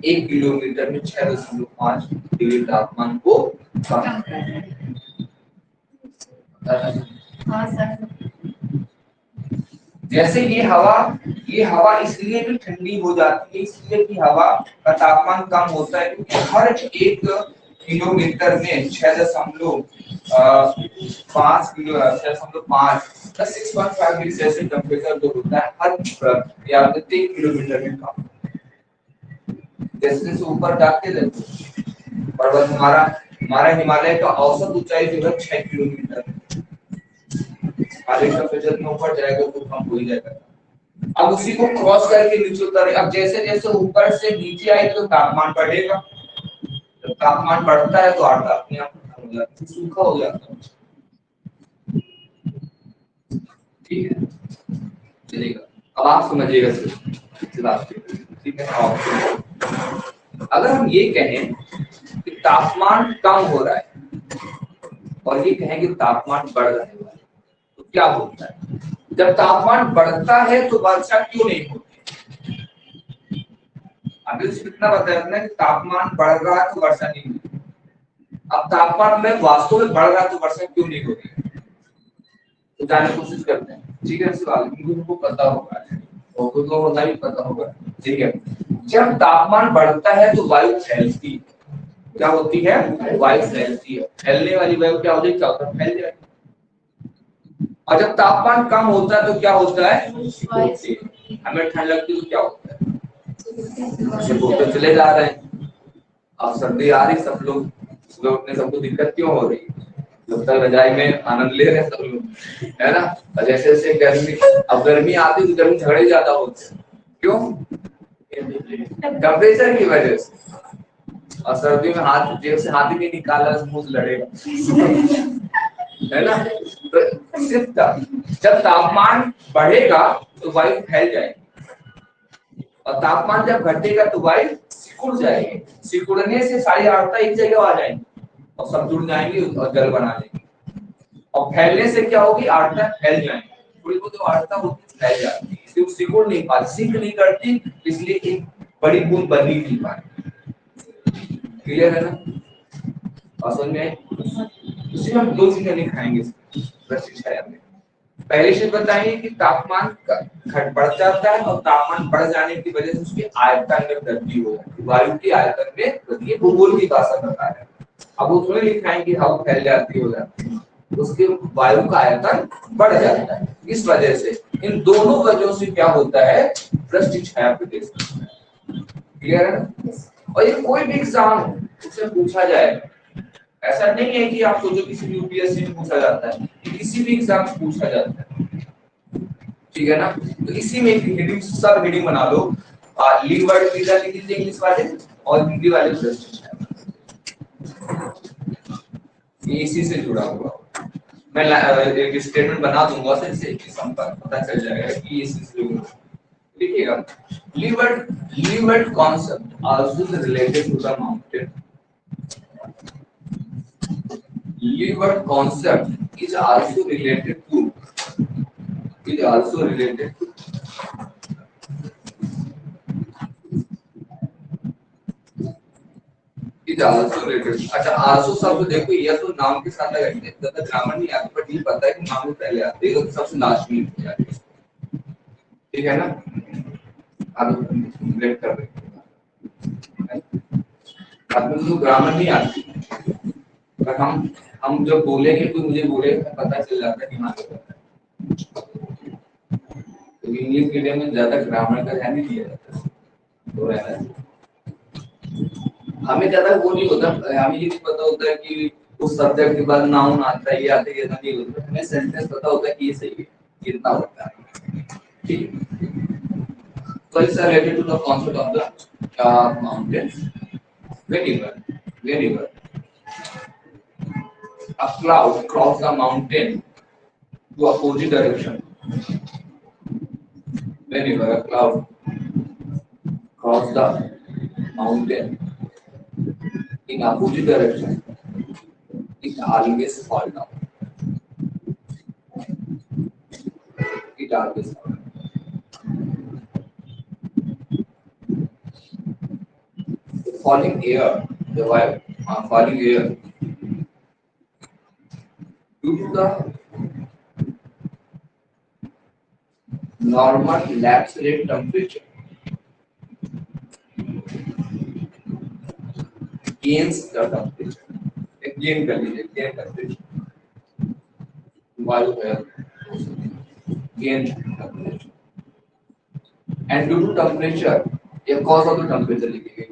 1 किलोमीटर में 6.5 डिग्री तापमान को कम हाँ सर जैसे ये हवा इसलिए भी ठंडी हो जाती है इसलिए कि हवा का तापमान कम होता है क्योंकि हर 1 किलोमीटर में 6.5 डिग्री सेल्सियस टेम्परेचर जो होता है हर 1 किलोमीटर में कम जैसे जैसे ऊपर जाते रहते पर्वत, हमारा हमारा हिमालय का औसत ऊंचाई जो है 6 किलोमीटर। आगे का जितना ऊपर जाएगा तो कम हो ही जाएगा। अब उसी को क्रॉस करके नीचे उतरे, अब जैसे जैसे ऊपर से नीचे आए तो तापमान बढ़ेगा, जब तापमान बढ़ता है तो आटा अपने आप खत्म हो जाता है, सूखा हो जाता है। ठीक है, चलेगा। अब आप समझिएगा ठीक है। अगर हम ये कहें कि तापमान कम हो रहा है और ये कहें कि तापमान बढ़ रहा है तो क्या होता है? जब तापमान बढ़ता है तो वर्षा क्यों नहीं होती? अभी कितना बताया आपने कि तापमान बढ़ रहा है तो वर्षा नहीं होती। अब तापमान में वास्तव में बढ़ रहा है तो वर्षा क्यों नहीं होती? तो जानने की कोशिश करते हैं। ठीक है, सवाल उनको पता होगा और खुद को होना भी पता होगा। ठीक है, जब तापमान बढ़ता है तो वायु फैलती है। क्या होती है? वायु फैलती है। फैलने वाली वायु क्या होती है? क्या होता है? फैल जाती है। और जब तापमान कम होता है तो क्या होता है? हमें ठंड लगती है तो क्या होता है? तो चले जा रहे हैं। अब सर्दी आ रही, सब लोग सुबह उठने सबको दिक्कत क्यों हो रही है? जब तक रजाई में आनंद ले रहे हैं सब लोग, है ना? और जैसे जैसे गर्मी, अब गर्मी आती तो गर्मी झगड़े ज्यादा होते हैं। क्यों? टेम्परेचर की वजह से। और सर्दी में हाथ जेब से हाथ ही नहीं निकाला मुंह लड़ेगा, है ना? तो सिर्फ जब तापमान बढ़ेगा तो वायु फैल जाएगी और तापमान जब घटेगा तो वायु सिकुड़ जाएगी। सिकुड़ने से सारी आर्द्रता एक जगह आ जाएंगी और सब जुड़ जाएंगे और जल बना लेंगे। और फैलने से क्या होगी? आर्द्रता फैल जाएंगी, थोड़ी बहुत आर्द्रता होती फैल जाती है, सिर्फ सिकुड़ नहीं पाती, सिंक नहीं करती, इसलिए एक बड़ी बूंद बन नहीं पाती। क्लियर है ना? समझ में? उसी में हम दो चीजें दिखाएंगे प्रशिक्षण में। पहले से बताइए कि तापमान घट बढ़ जाता है और तापमान बढ़ जाने की वजह से उसके आयतन में वृद्धि हो जाती है। वायु के आयतन में वृद्धि भूगोल की भाषा बता रहे हैं। अब उसमें लिखाएंगे हाउ फैल जाती हो जाती है, उसके वायु का आयतन बढ़ जाता है। इस वजह से इन दोनों वजहों से क्या होता है? वृष्टि छाया प्रदेश। क्लियर है? और ये कोई भी एग्जाम उससे पूछा जाएगा, ऐसा नहीं है कि आप सोचो किसी भी यूपीएससी में पूछा जाता है, किसी भी एग्जाम से पूछा जाता है। ठीक है ना? तो इसी में हेडिंग, सब हेडिंग बना लो। लीव वर्ड वीजा लिख दीजिए इंग्लिश वाले और हिंदी वाले प्रश्न ये इसी से जुड़ा हुआ। मैं एक स्टेटमेंट बना दूंगा से इससे संपर्क पता चल जाएगा कि इसी से जुड़ा। देखिएगा, leeward concept also related to the mountain. Leeward concept is also related to is also related to अच्छा आल्सो शब्द देखो, ये तो नाम के साथ लगाएंगे, ज्यादा ग्रामर नहीं आता, बट ये पता है कि नाम पहले आते हैं तो सबसे लास्ट में हो जाते हैं। ठीक है ना? अब ब्रेक कर रहे हैं, अब तो ग्रामर नहीं आती, पर हम जो बोलेंगे तो मुझे बोलेगा पता चल जाता है कि हाँ तो इंग्लिश मीडियम में ज्यादा ग्रामर का ध्यान नहीं दिया जाता तो रहना है। हमें ज्यादा वो नहीं होता, हमें ये नहीं पता होता है कि उस सब्जेक्ट के बाद नाउन आता है, ये आता है, ये नहीं होता, हमें सेंटेंस पता होता है कि ये सही है, कितना होता है। ठीक, so it's related to the concept of the mountain. Whenever a cloud crosses the mountain to opposite direction, whenever a cloud crosses the mountain in opposite direction, it always fall down. It always fall down. Falling air, the wire, falling air due to the normal lapse rate temperature gains the temperature. Gain कर लीजिए, gain temperature. वायु है gain temperature. And due to temperature, ये cause of the temperature लिखेंगे,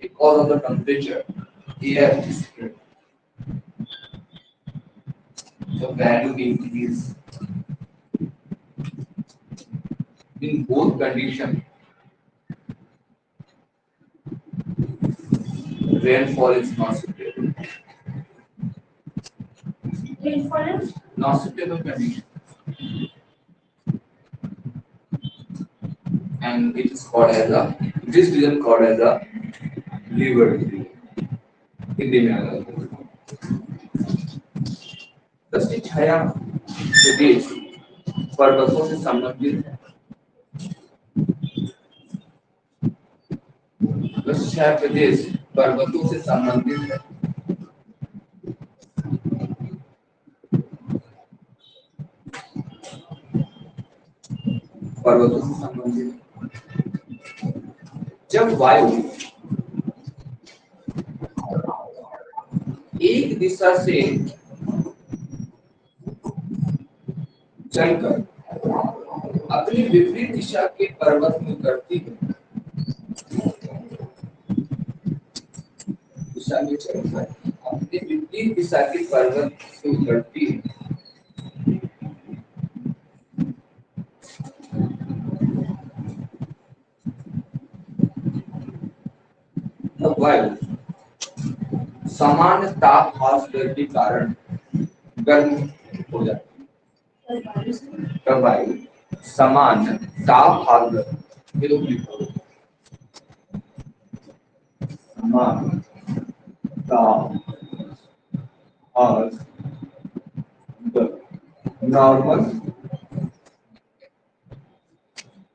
because of the temperature, air is spread. The value increase in both conditions. Rainfall is not suitable. Rainfall is Not suitable condition, and it is called as a this region called as a river region. Hindi में आएगा दक्षिण छाया प्रदेश पर्वतों से संबंधित है दक्षिण छाया प्रदेश पर्वतों से संबंधित है पर्वतों से संबंधित जब वायु एक दिशा से चलकर अपनी विपरीत दिशा के पर्वत में उतरती है दिशा में चलकर अपनी विपरीत दिशा के पर्वत से उतरती है तब वायु समान ताप हास दर के कारण गर्म हो जाती है तब वायु समान ताप हास दर समान ताप हास दर normal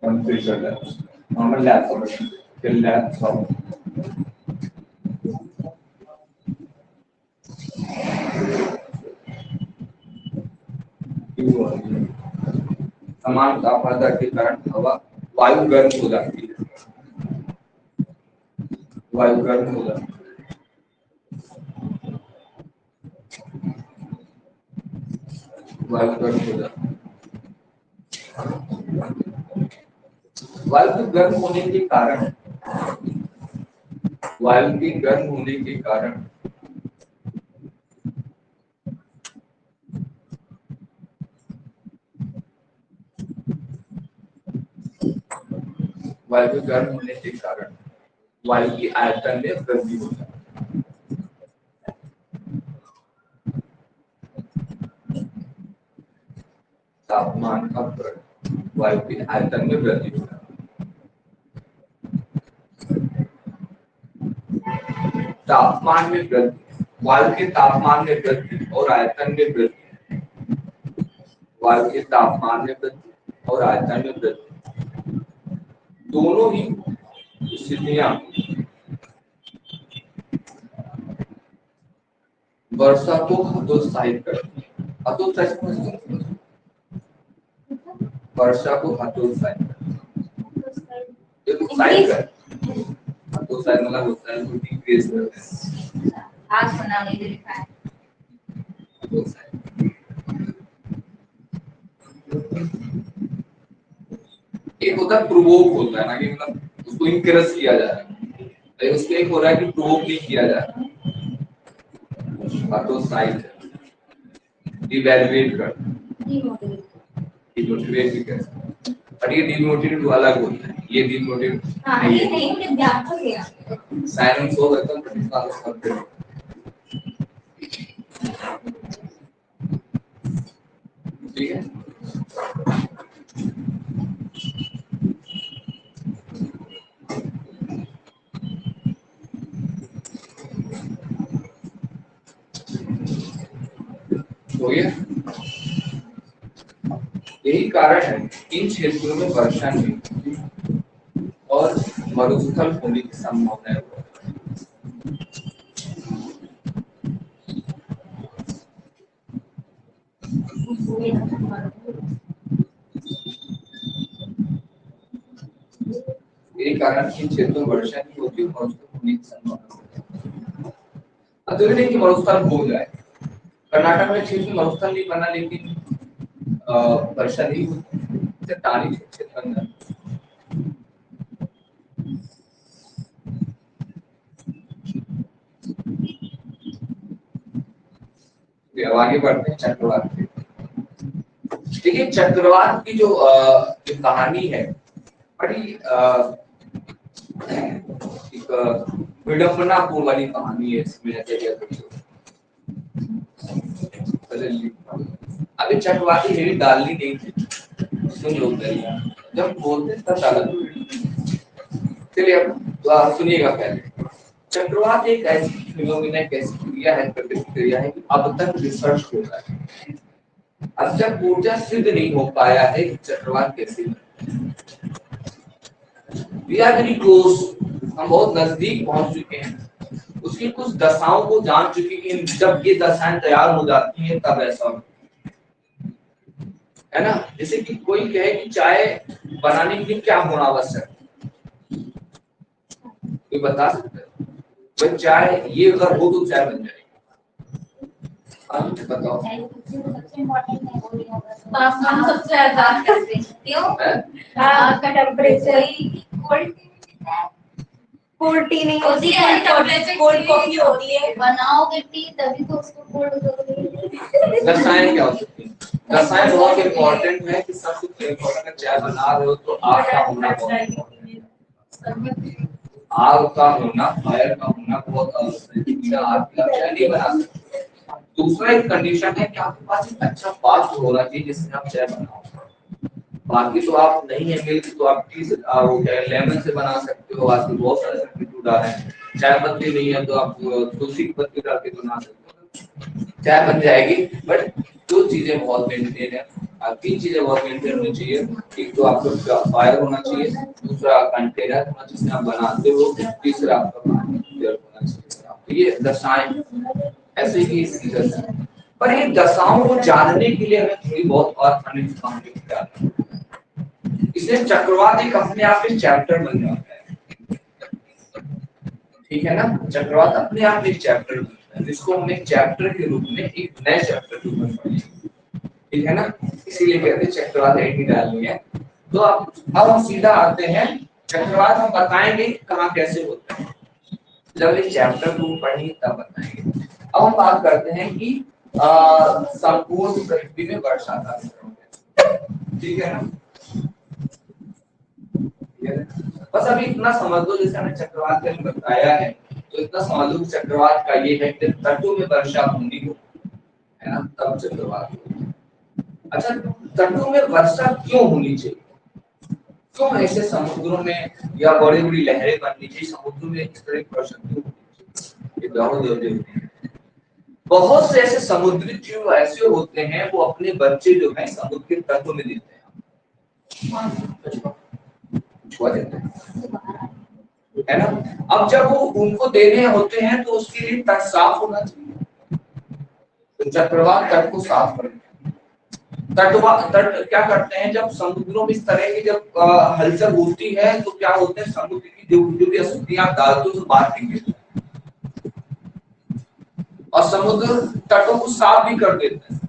temperature lapse normal lapse of समान तापमात्रा के कारण हवा वायु गर्म हो जाती है वायु गर्म हो जाती है वायु गर्म हो जाती है वायु के गर्म होने के कारण वायु के गर्म होने के कारण वायु के गर्म होने के कारण वायु की आयतन में वृद्धि हो जाती है तापमान का बढ़ना वायु के आयतन में वृद्धि हो जाती है तापमान में वृद्धि वायु के तापमान में वृद्धि और आयतन में वृद्धि वायु के तापमान में वृद्धि और आयतन में वृद्धि दोनों ही स्थितियां वर्षा को हतोत्साहित करती है हतोत्साहित वर्षा को हतोत्साहित हतोत्साहित मतलब होता है तो डिक्रीज करते हैं आज बना नहीं लिखा है एक होता है प्रोवोक होता है ना कि मतलब उसको इंकरेज किया जा रहा है उसके एक हो रहा है कि प्रोवोक नहीं किया जा रहा हतोत्साहित डिवैल्यूएट कर डिमोटिवेट भी कर पर ये डिमोटिवेट अलग होता है ये डिमोटिवेट हां ये नहीं मुझे ध्यान तो गया साइलेंस हो गया तो प्रतिसाद शब्द ठीक है तो यही कारण है इन क्षेत्रों में वर्षा नहीं और मरुस्थल होने की संभावना है यही कारण इन क्षेत्रों में वर्षा नहीं होती और मरुस्थल होने की संभावना है तो नहीं कि मरुस्थल हो जाए कर्नाटक में क्षेत्र में मरुस्थल नहीं बना लेकिन वर्षा नहीं होती चट्टानी क्षेत्र बन जाता तो आगे बढ़ते हैं चक्रवात पे। देखिए चक्रवात की जो कहानी है बड़ी एक विडम्बनापूर्ण वाली कहानी है इसमें। अभी चक्रवाती हेडी डालनी नहीं थी, सुन लो जब बोलते तब डाला। चलिए अब सुनिएगा पहले। चक्रवात एक ऐसी फिनोमिना, एक ऐसी क्रिया है, प्रकृति क्रिया है कि अब तक रिसर्च हो रहा है। अब तक ऊर्जा सिद्ध नहीं हो पाया है कि चक्रवात कैसे। वी आर वेरी क्लोज, हम बहुत नजदीक पहुंच चुके हैं। उसकी कुछ दशाओं को जान चुके कि जब ये दशाएं तैयार हो जाती हैं तब ऐसा है ना। जैसे कि कोई कहे कि चाय बनाने के लिए क्या होना आवश्यक है, कोई बता सकता है? भाई चाय ये अगर हो तो चाय बन जाएगी। बताओ। तापमान सबसे ज्यादा क्यों? आग का टेम्परेचर कोल्ड टी नहीं होती है, कोल्ड कॉफी होती है। बनाओगे टी तभी तो उसको कोल्ड करोगे। रसायन क्या हो सकती है? रसायन बहुत इम्पोर्टेंट है कि सब कुछ इम्पोर्टेंट है। चाय बना रहे हो तो आग का होना बहुत इम्पोर्टेंट है। आग का होना, फायर का होना बहुत आवश्यक है। आग का चाय नहीं बना सकते। दूसरा एक कंडीशन है कि आपके पास एक अच्छा पात्र होना चाहिए जिससे आप चाय बनाओ। बाकी तो आप नहीं है मिल्क तो आप टी से वो क्या लेमन से बना सकते हो। आजकल बहुत सारे सब्स्टिट्यूट आ रहे हैं। चाय पत्ती नहीं है तो आप तुलसी की पत्ती डाल के बना सकते हो, चाय बन जाएगी। बट दो चीजें बहुत मेंटेन है, तीन चीजें बहुत मेंटेन होनी चाहिए। एक तो आपका फायर होना चाहिए, दूसरा कंटेनर होना जिसमें आप बनाते हो, तीसरा आपका पानी होना चाहिए। ये दशाएं ऐसे ही सीजन है। पर ये दशाओं को जानने के लिए हमें थोड़ी बहुत और खनिज कहानी की जानना है। इसलिए चक्रवात एक अपने आप में चैप्टर बन जाता है, ठीक है ना। चक्रवात अपने आप में एक चैप्टर बनता है जिसको हम एक चैप्टर के रूप में, एक नए चैप्टर के रूप में पढ़ेंगे, ठीक है ना। इसीलिए कहते हैं चक्रवात हेडिंग डालनी है। तो अब हम सीधा आते हैं चक्रवात। हम बताएंगे कहाँ कैसे होता है, जब इस चैप्टर को पढ़ेंगे तब बताएंगे। अब हम बात करते हैं कि संपूर्ण पृथ्वी में वर्षा का, ठीक है ना। बस अभी इतना समझ लो, जैसे हमने चक्रवात का बताया है तो इतना समझ लो चक्रवात का ये है कि तटों में वर्षा होनी हो, है ना, तब चक्रवात होगा। अच्छा, तटों में वर्षा क्यों होनी चाहिए? क्यों ऐसे समुद्रों में या बड़ी बड़ी लहरें बननी चाहिए समुद्रों में, इस तरह की वर्षा क्यों होनी चाहिए? ये बहुत जरूरी है। बहुत से ऐसे समुद्री जीव ऐसे होते हैं वो अपने बच्चे जो है समुद्र के तटों में देते हैं, है ना। अब जब वो उनको देने होते हैं तो उसके लिए तट साफ होना चाहिए। तो चक्रवात तट को साफ करते हैं। तट क्या करते हैं, जब समुद्रों में इस तरह की जब हलचल होती है तो क्या होते हैं, समुद्र की जो भी अशुद्धियां डालते हैं बाहर फेंक देते हैं और समुद्र तटों को साफ भी कर देते हैं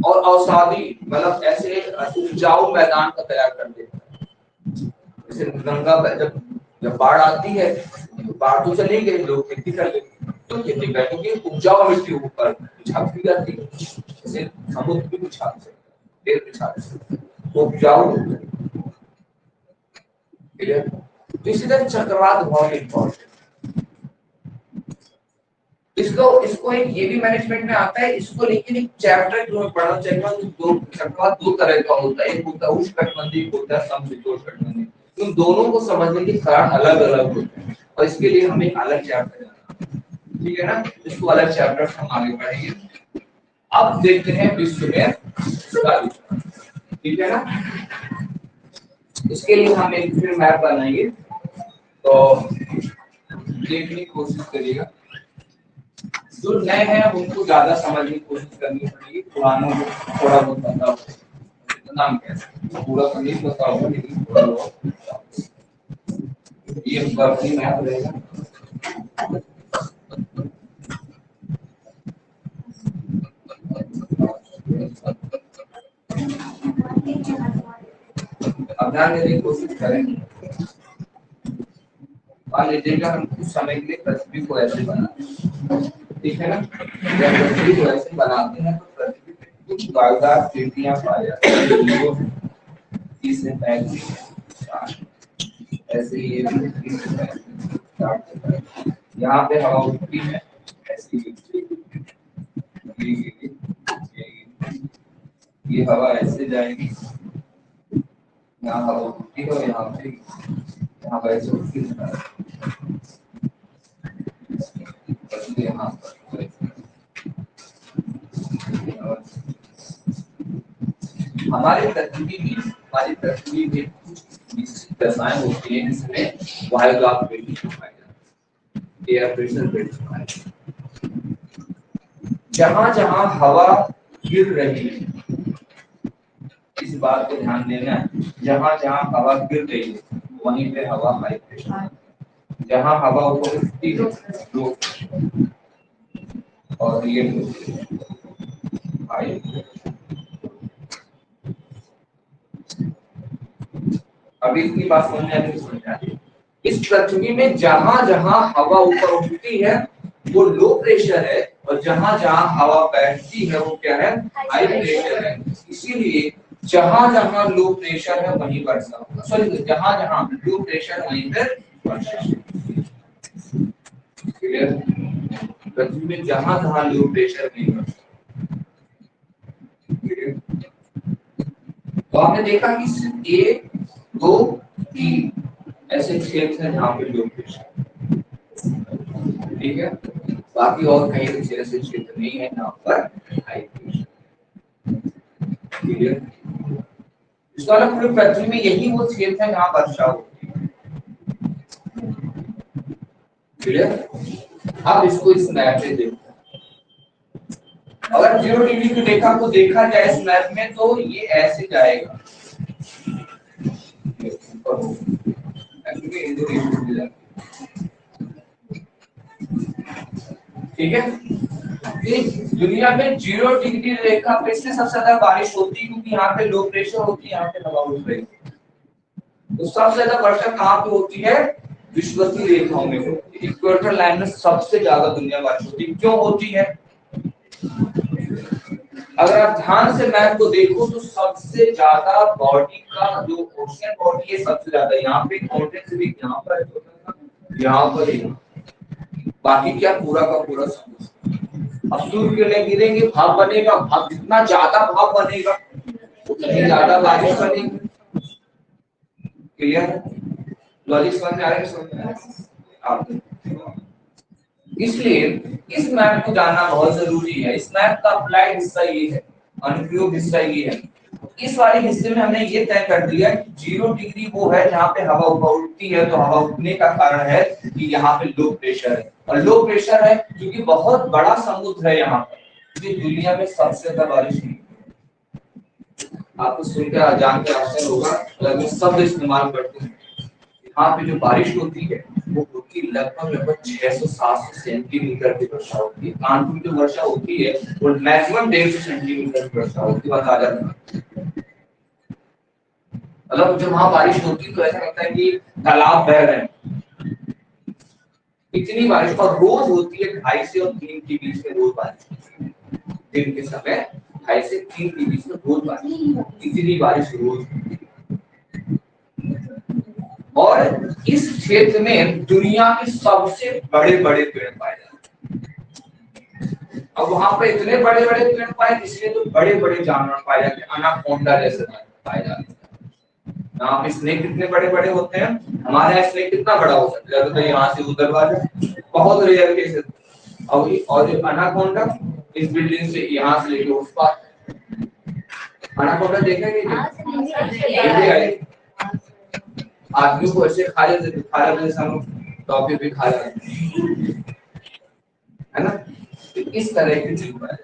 और अवसादी मतलब ऐसे उपजाऊ मैदान का तैयार कर देते हैं। जैसे गंगा जब जब बाढ़ आती है, बाढ़ तो चली गई, लोग खेती कर लेते, तो खेती कर क्योंकि उपजाऊ मिट्टी ऊपर छाप दी जाती है। जैसे समुद्र भी कुछ छाप सकते हैं, भी छाप सकते हैं, उपजाऊ। क्लियर? तो इसी तरह चक्रवात बहुत इंपॉर्टेंट। इसको एक ये भी मैनेजमेंट में आता है, इसको लेकिन एक चैप्टर जो पढ़ना चाहिए। दो चक्रवात दो तरह का होता है, एक होता है उष्णकटिबंधीय, एक होता है समशीतोष्णकटिबंधीय। उन दोनों को समझने के कारण अलग अलग होते हैं और इसके लिए हमें अलग चैप्टर जाना, ठीक है ना। इसको अलग चैप्टर हम आगे पढ़ेंगे। अब देखते हैं विश्व में कालीचरण, ठीक है ना। इसके लिए हम एक फिर मैप बनाएंगे, तो देखने की कोशिश करिएगा। जो नए हैं उनको ज्यादा समझने की कोशिश करनी पड़ेगी, पुरानों को थोड़ा बहुत पता हो। नाम क्या है, पूरा तो नहीं पता होगा लेकिन थोड़ा बहुत ये वर्किंग मैप रहेगा। अब ध्यान देने की कोशिश करें। मान लीजिएगा हम कुछ समय के लिए पृथ्वी को ऐसे बना, ठीक है ना। जब पृथ्वी को ऐसे बनाते हैं तो पृथ्वी पे कुछ वायुदार चींटियां पाई जाती हैं, तीसरे पैर ऐसे ये यहाँ पे हवा उठती है ऐसी, ये हवा ऐसे जाएगी, यहाँ हवा उठती है और यहाँ पे यहाँ पर ऐसे उठती है, यहाँ पर हमारी पृथ्वी में निश्चित दशाएं होती हैं जिसमें वायुदाब एयर प्रेशर बढ़, जहां जहां हवा गिर रही है, इस बात को ध्यान देना, जहां जहां हवा गिर रही है वहीं पे हवा हाई प्रेशर, जहां हवा ऊपर उठती है लो और ये हाई। अभी इतनी बात समझ आती समझा, इस पृथ्वी में जहां जहां हवा ऊपर उठती है वो लो प्रेशर है और जहां जहां हवा बैठती है वो क्या है, हाई प्रेशर है। इसीलिए जहां जहां लो प्रेशर है वहीं वर्षा होगा, सॉरी जहां जहां लो प्रेशर वहीं पर वर्षा। क्लियर, पृथ्वी में जहां जहां लो प्रेशर वहीं वर्षा। तो आपने देखा कि सिर्फ 1 2 3 ऐसे क्षेत्र हैं जहां पे लो प्रेशर, ठीक है, बाकी और कहीं ऐसे क्षेत्र नहीं है जहां पर हाई प्रेशर। क्लियर, इसका मतलब पूरी पृथ्वी में यही वो क्षेत्र है जहां वर्षा होती है। क्लियर, अब इसको इस मैप में देखो, अगर 0 डिग्री की रेखा को देखा जाए इस मैप में तो ये ऐसे जाएगा, ठीक है। दुनिया में 0 डिग्री रेखा पे से सबसे ज्यादा बारिश होती है क्योंकि यहाँ पे लो प्रेशर होती है, यहाँ पे हवा उठ रही है। तो सबसे ज्यादा वर्षा कहाँ पे होती है, विषुवतीय रेखाओं में होती है, इक्वेटर लाइन में सबसे ज्यादा दुनिया बारिश होती है। क्यों होती है, अगर आप ध्यान से मैप को देखो तो सबसे ज्यादा बॉडी का जो ओशन बॉडी है सबसे ज्यादा यहाँ पे, कॉन्टिनेंट यहाँ पर, यहाँ पर, बाकी क्या पूरा का पूरा समुद्र। अब सूर्य किरणें गिरेंगे भाप बनेगा, भाप जितना ज्यादा भाप बनेगा उतनी ज्यादा बारिश बनेगी। क्लियर, लॉजिक समझ आ रहा है आप? इसलिए इस मैप को जानना बहुत जरूरी है। इस मैप का अप्लाइड हिस्सा ये है, अनुप्रयोग हिस्सा ये है। इस वाले हिस्से में हमने ये तय कर दिया कि 0 डिग्री वो है जहाँ पे हवा ऊपर उठती है, तो हवा उठने का कारण है कि यहाँ पे लो प्रेशर है, और लो प्रेशर है क्योंकि बहुत बड़ा समुद्र है यहाँ पर, दुनिया में सबसे ज्यादा बारिश नहीं। आपको सुनकर जान के आश्चर्य होगा, अगर मैं शब्द इस्तेमाल करते हैं, यहाँ पे जो बारिश होती है वो होती लगभग 600-700 सेंटीमीटर की वर्षा होती है। कानपुर जो वर्षा होती है वो मैक्सिमम 150 सेंटीमीटर की वर्षा होती है। बता मतलब जब वहां बारिश होती है तो ऐसा लगता है कि तालाब बह रहे हैं, इतनी बारिश। और रोज होती है 2:30 से और 3 के बीच में रोज बारिश, दिन के समय 2:30 से 3 के बीच में रोज बारिश, इतनी बारिश रोज। और इस क्षेत्र में दुनिया के सबसे बड़े बड़े पेड़ पाए जाते हैं। अब वहां पे इतने बड़े बड़े पेड़ पाए इसलिए तो बड़े बड़े जानवर पाए जाते हैं, अनाकोंडा जैसे पाए जाते हैं। यहाँ पे स्नेक कितने बड़े बड़े होते हैं, हमारे यहाँ स्नेक कितना बड़ा हो सकता है, तो यहाँ से उधर बाहर बहुत रेयर केसेस। और जो अनाकोंडा इस बिल्डिंग से यहाँ से लेके उस पार, अनाकोंडा देखेंगे आदमी को ऐसे खा लेते टॉफी भी खा लेते है ना। तो इस तरह की चीज है।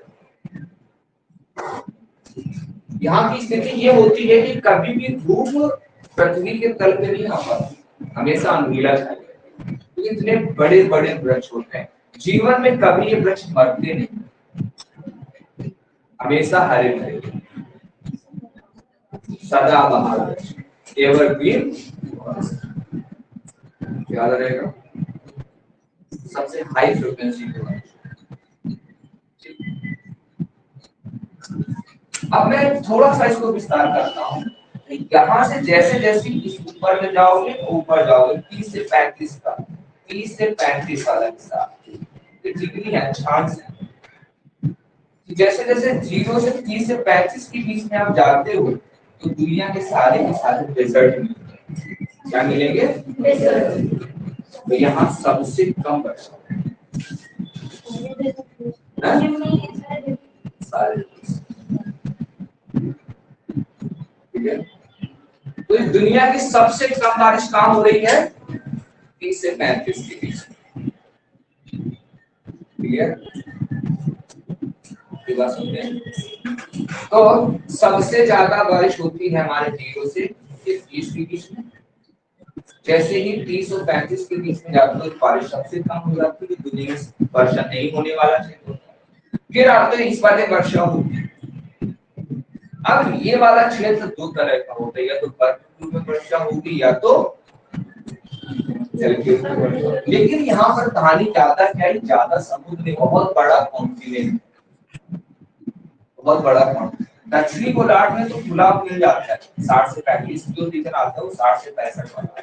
यहाँ की स्थिति ये होती है कि कभी भी धूप पृथ्वी के तल पे नहीं आ पाती, हमेशा अंधेरा छाया। तो इतने बड़े बड़े वृक्ष होते हैं, जीवन में कभी ये वृक्ष मरते नहीं, हमेशा हरे भरे सदाबहार वृक्ष, एवरग्रीन। याद रहेगा सबसे हाई फ्रीक्वेंसी के वृक्ष, अब मैं थोड़ा सा इसको विस्तार करता हूँ। यहाँ से जैसे जैसे इस ऊपर में जाओगे 30 से 35 का 30 से 35 वाला हिस्सा डिग्री है, चांस है। जैसे जैसे 0 से 30 से 35 के बीच में आप जाते हो तो दुनिया के सारे डेजर्ट मिलेंगे। क्या मिलेंगे? डेजर्ट। तो यहाँ सबसे कम वर्षा सारे, ठीक है। तो इस दुनिया की सबसे कम बारिश कहाँ हो रही है? 30 से 35 के बीच। क्लियर? बात सुनते हैं। तो सबसे ज्यादा बारिश होती है हमारे 0 से 30 के बीच में। जैसे ही 30 और 35 के बीच में जाते हो बारिश सबसे कम हो जाती है, दुनिया में वर्षा नहीं होने वाला क्षेत्र। फिर आते इस वाले वर्षा होती है। अब ये वाला क्षेत्र दो तरह का होता है, या तो बर्फ में वर्षा होगी या तो जल के ऊपर वर्षा। लेकिन यहाँ पर कहानी ज्यादा क्या है, ज्यादा समुद्र बहुत बड़ा कॉन्टिनेंट, बहुत बड़ा कॉन्टिनेंट। दक्षिणी गोलार्ध में तो खुला मिल जाता है, 60 से 35 जो रीजन आता है वो 60 से 65 वाला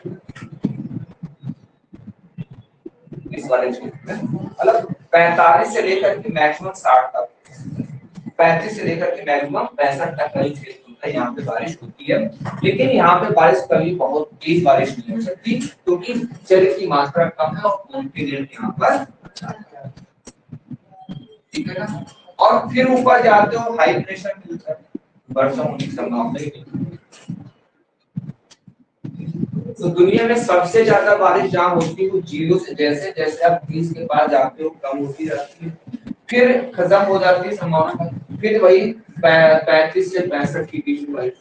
इस वाले क्षेत्र में, मतलब 45 से लेकर के मैक्सिमम 60 तक, 35 से लेकर के मैक्सिमम 65 तक का क्षेत्र होता है, यहाँ पे बारिश होती है। लेकिन यहाँ पे बारिश कभी बहुत तेज बारिश नहीं हो सकती क्योंकि जल की मात्रा कम है और कॉन्टिनेंट यहाँ पर, ठीक है ना। और फिर ऊपर जाते हो हाई प्रेशर मिलता है, वर्षा होने की संभावना ही नहीं। तो दुनिया में सबसे ज्यादा बारिश जहाँ होती है वो 0 से जैसे जैसे आप 30 के पास जाते हो कम होती जाती है, फिर खत्म हो जाती है संभावना, फिर वही 35 से 65 के बीच में बारिश।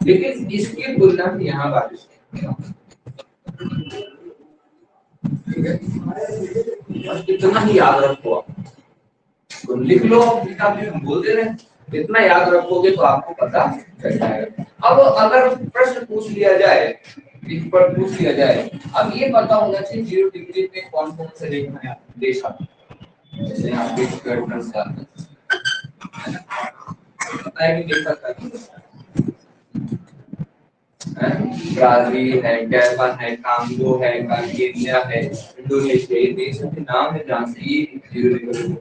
लेकिन इसकी तुलना में यहाँ बारिश, ठीक है। बस इतना ही याद रखो आप, तो लिख लो, हम बोल दे रहे हैं, इतना याद रखोगे तो आपको पता चल जाएगा। अब अगर प्रश्न पूछ लिया जाए, इस पर पूछ लिया जाए, अब ये पता होना चाहिए 0 डिग्री में कौन कौन से देश आते हैं। जैसे यहाँ पे कर्नाटक आता है, पता है कि देखा था ब्राजील है, गैबन है, कांगो है, केन्या है, इंडोनेशिया, ये देशों के नाम है जहाँ से ये 0 डिग्री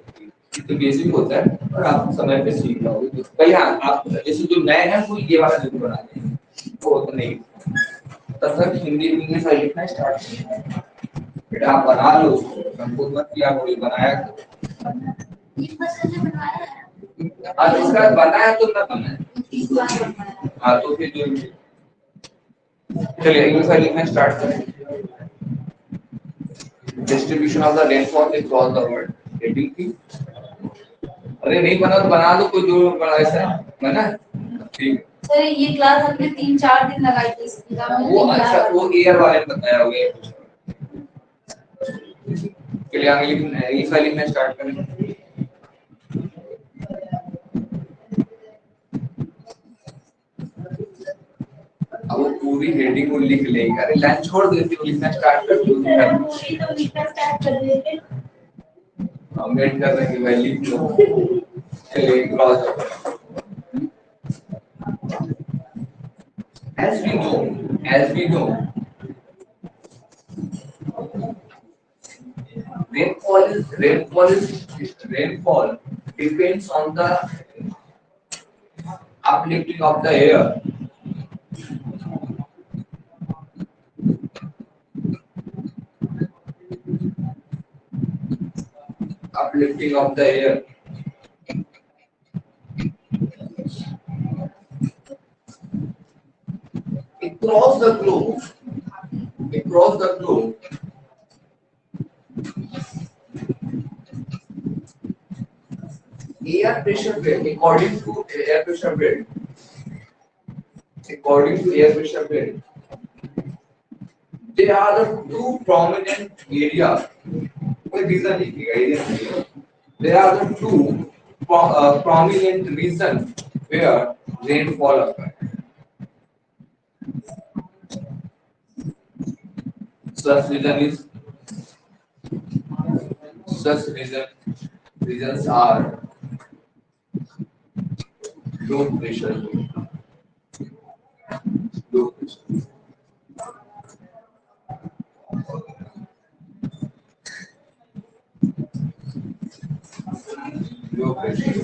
तो बेसिक होता है और आप समय पे सीख रहोगे। तो भाई हाँ, आप जैसे जो नए हैं वो ये वाला जरूर बना दें, वो तो नहीं, तब तक हिंदी इंग्लिश का लिखना स्टार्ट कीजिए, फिर आप बना लो उसको, संकोच मत किया वो बनाया आज इसका बनाया तो ना बनाया, हाँ तो फिर जो चलिए इंग्लिश का लिखना स्टार्ट करें। Distribution of the rainfall across the world, heading की, अरे नहीं बना तो बना दो, कोई जो बड़ा ऐसा बना ठीक। सर ये क्लास हमने 3-4 दिन लगाई थी इसकी, वो अच्छा वो एयर वाले ने बताया हुआ है। चलिए आगे लिखना है, इस वाली में स्टार्ट करें। अब वो पूरी हेडिंग को लिख लेगा, अरे लाइन छोड़ देती हो, लिखना स्टार्ट कर दो। पूरी तो लिखना स्टार्ट कर देते, हम वेट कर रहे हैं कि भाई लिख लो। चलिए cross, as we know rainfall depends on the uplifting of the air, uplifting of the air across the globe, across the globe. Air pressure grid, according to air pressure grid, there are the two prominent areas. There are the two prominent regions where rainfall occurs. Such region regions are low pressure zone. Low pressure. Low pressure.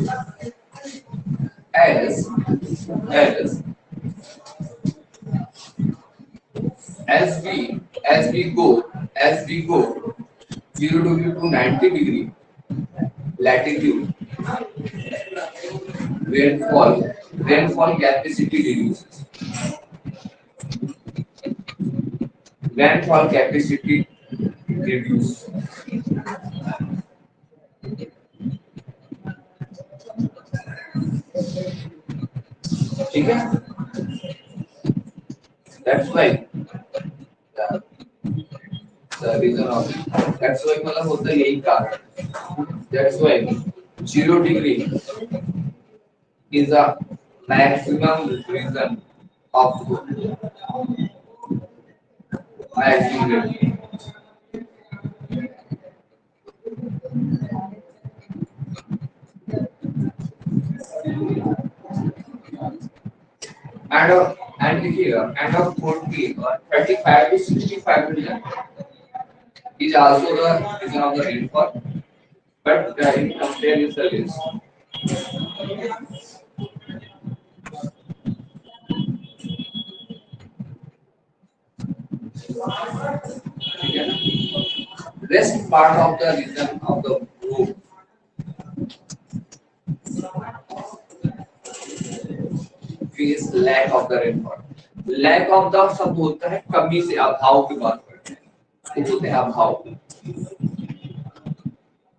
As as as we go 0 degree to 90 degree latitude, rainfall capacity reduces. Rainfall capacity reduce. ठीक है? That's why the reason of that's why मतलब होता है यही कारण. That's why 0 degree is a maximum reason of maximum. And here and of 40 or 35 to 65 million is also the reason of the rainfall, but in compare with the list. Rest part of the region of the globe face lack of the rainfall. Lack of the शब्द होता है कमी से, अभाव की बात करते हैं, ये होते हैं अभाव.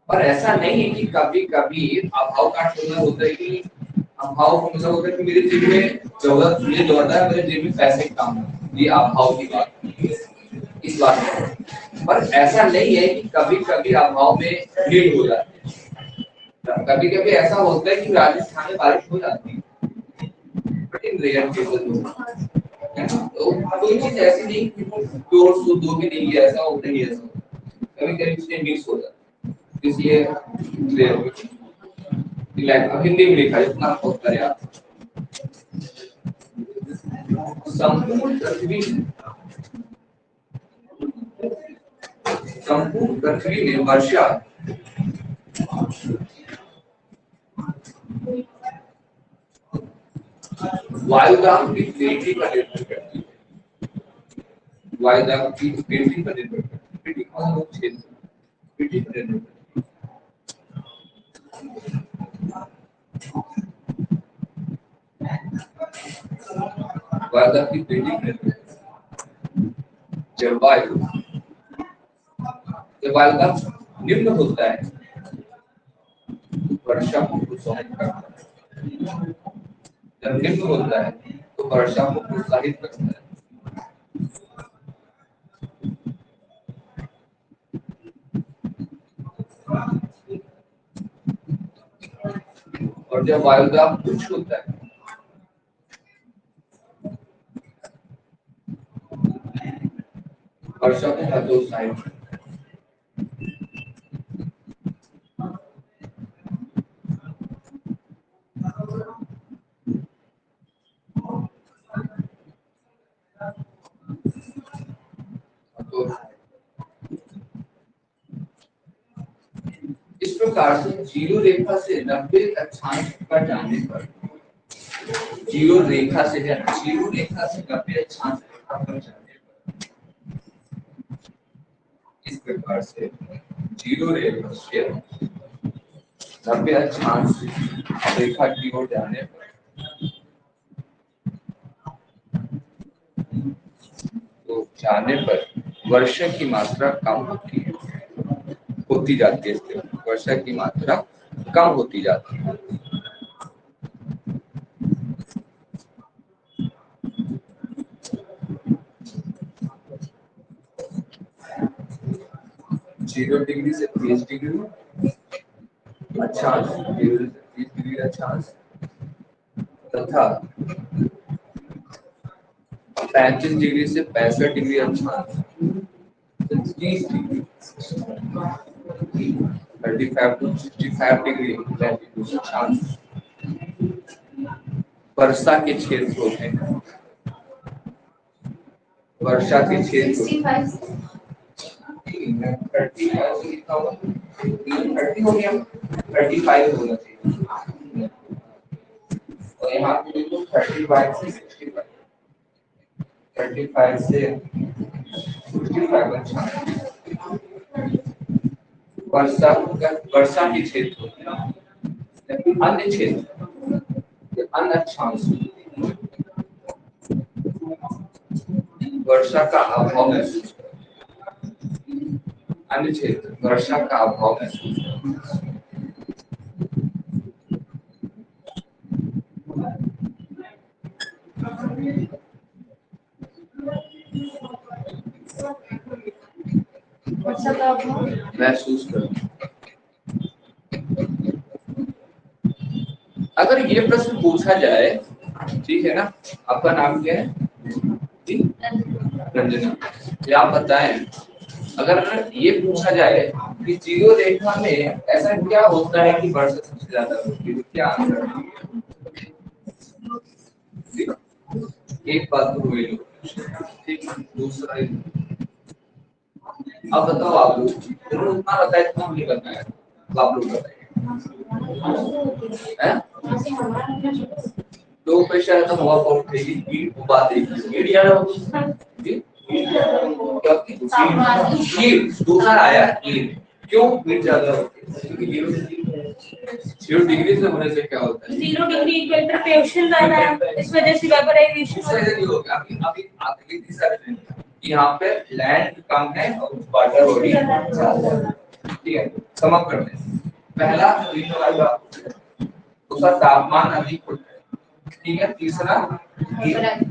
और ऐसा नहीं है कि कभी कभी अभाव का मतलब होता है कि अभाव का मतलब होता है कि मेरे जेब में जरूरत मुझे दौड़ता है, मेरे जेब में पैसे कम है, ये अभाव की बात है. इस बात में पर ऐसा नहीं है कि कभी कभी अभाव में नीड हो जाती है. कभी कभी ऐसा होता है कि राजस्थान में बारिश हो जाती है, बट इन रेयर केसेस तो कोई चीज ऐसी नहीं कि प्योर शुद्ध हो के नहीं है, ऐसा होता ही ऐसा कभी कभी इसमें मिक्स हो जाता है, इसलिए अब हिंदी में लिखा है इतना बहुत करे आप. संपूर्ण पृथ्वी में वर्षा वायुदाब की स्थिति पर निर्भर करती है. वायुदाब की स्थिति पर निर्भर करती है. स्थिति कौन लोग क्षेत्र स्थिति पर निर्भर करती है. वायुदाब की स्थिति पर निर्भर करती है. जब वायुदाब निम्न होता है वर्षा को प्रोत्साहित करता है. जब निम्न होता है तो वर्षा को प्रोत्साहित करता है. और जब वायुदाब उच्च होता है वर्षा को हतोत्साहित करता है. इस प्रकार से जीरो रेखा से 90 अक्षांश पर जाने पर जीरो रेखा से 90 अक्षांश रेखा पर जाने पर इस प्रकार से जीरो रेखा से 90 अक्षांश रेखा की ओर जाने पर वर्षा की मात्रा कम होती जाती है. वर्षा की मात्रा कम होती जाती है. जीरो डिग्री से 30 डिग्री अक्षांश, 0 से 30 डिग्री अक्षांश तथा 35 डिग्री से 65 डिग्री अक्षांश 30 degree 35 to 65 degree latitude chance वर्षा के क्षेत्रों में, वर्षा के क्षेत्र 30 हो गया, 35 होना चाहिए और यहाँ पे देखो 35 से 65, 35 से 65 अच्छा वर्षा वर्षा के क्षेत्र, लेकिन अन्य क्षेत्र अन्य अक्षांश वर्षा का अभाव महसूस, अन्य क्षेत्र वर्षा का अभाव महसूस, महसूस करो। अगर ये प्रश्न पूछा जाए, ठीक है ना, आपका नाम क्या है? रंजना। ये आप बताएं, अगर ये पूछा जाए कि जीरो रेखा में ऐसा क्या होता है कि वर्षा सबसे ज्यादा होती है, क्या आंसर है? एक बात तो हुई, ठीक, दूसरा अब बताओ आप लोग, उन्होंने उतना बताया इतना नहीं बताया, तो आप लोग बताइए। लो प्रेशर तो हवा को उठेगी, हीट बात एक हीट ज्यादा होगी, हीट दूसरा आया हीट, क्यों हीट ज्यादा होती है? क्योंकि 0 डिग्री से होने से क्या होता है? 0 डिग्री इक्वेटर पे प्रेशर ज्यादा है, इस वजह से वेपोराइजेशन हो गया। अभी आप लिख सकते हैं कि यहाँ पे लैंड कम है और वाटर बॉडी ज्यादा है, ठीक है। समाप्त करते हैं। पहला दूसरा तापमान अधिक होता है, ठीक है। तीसरा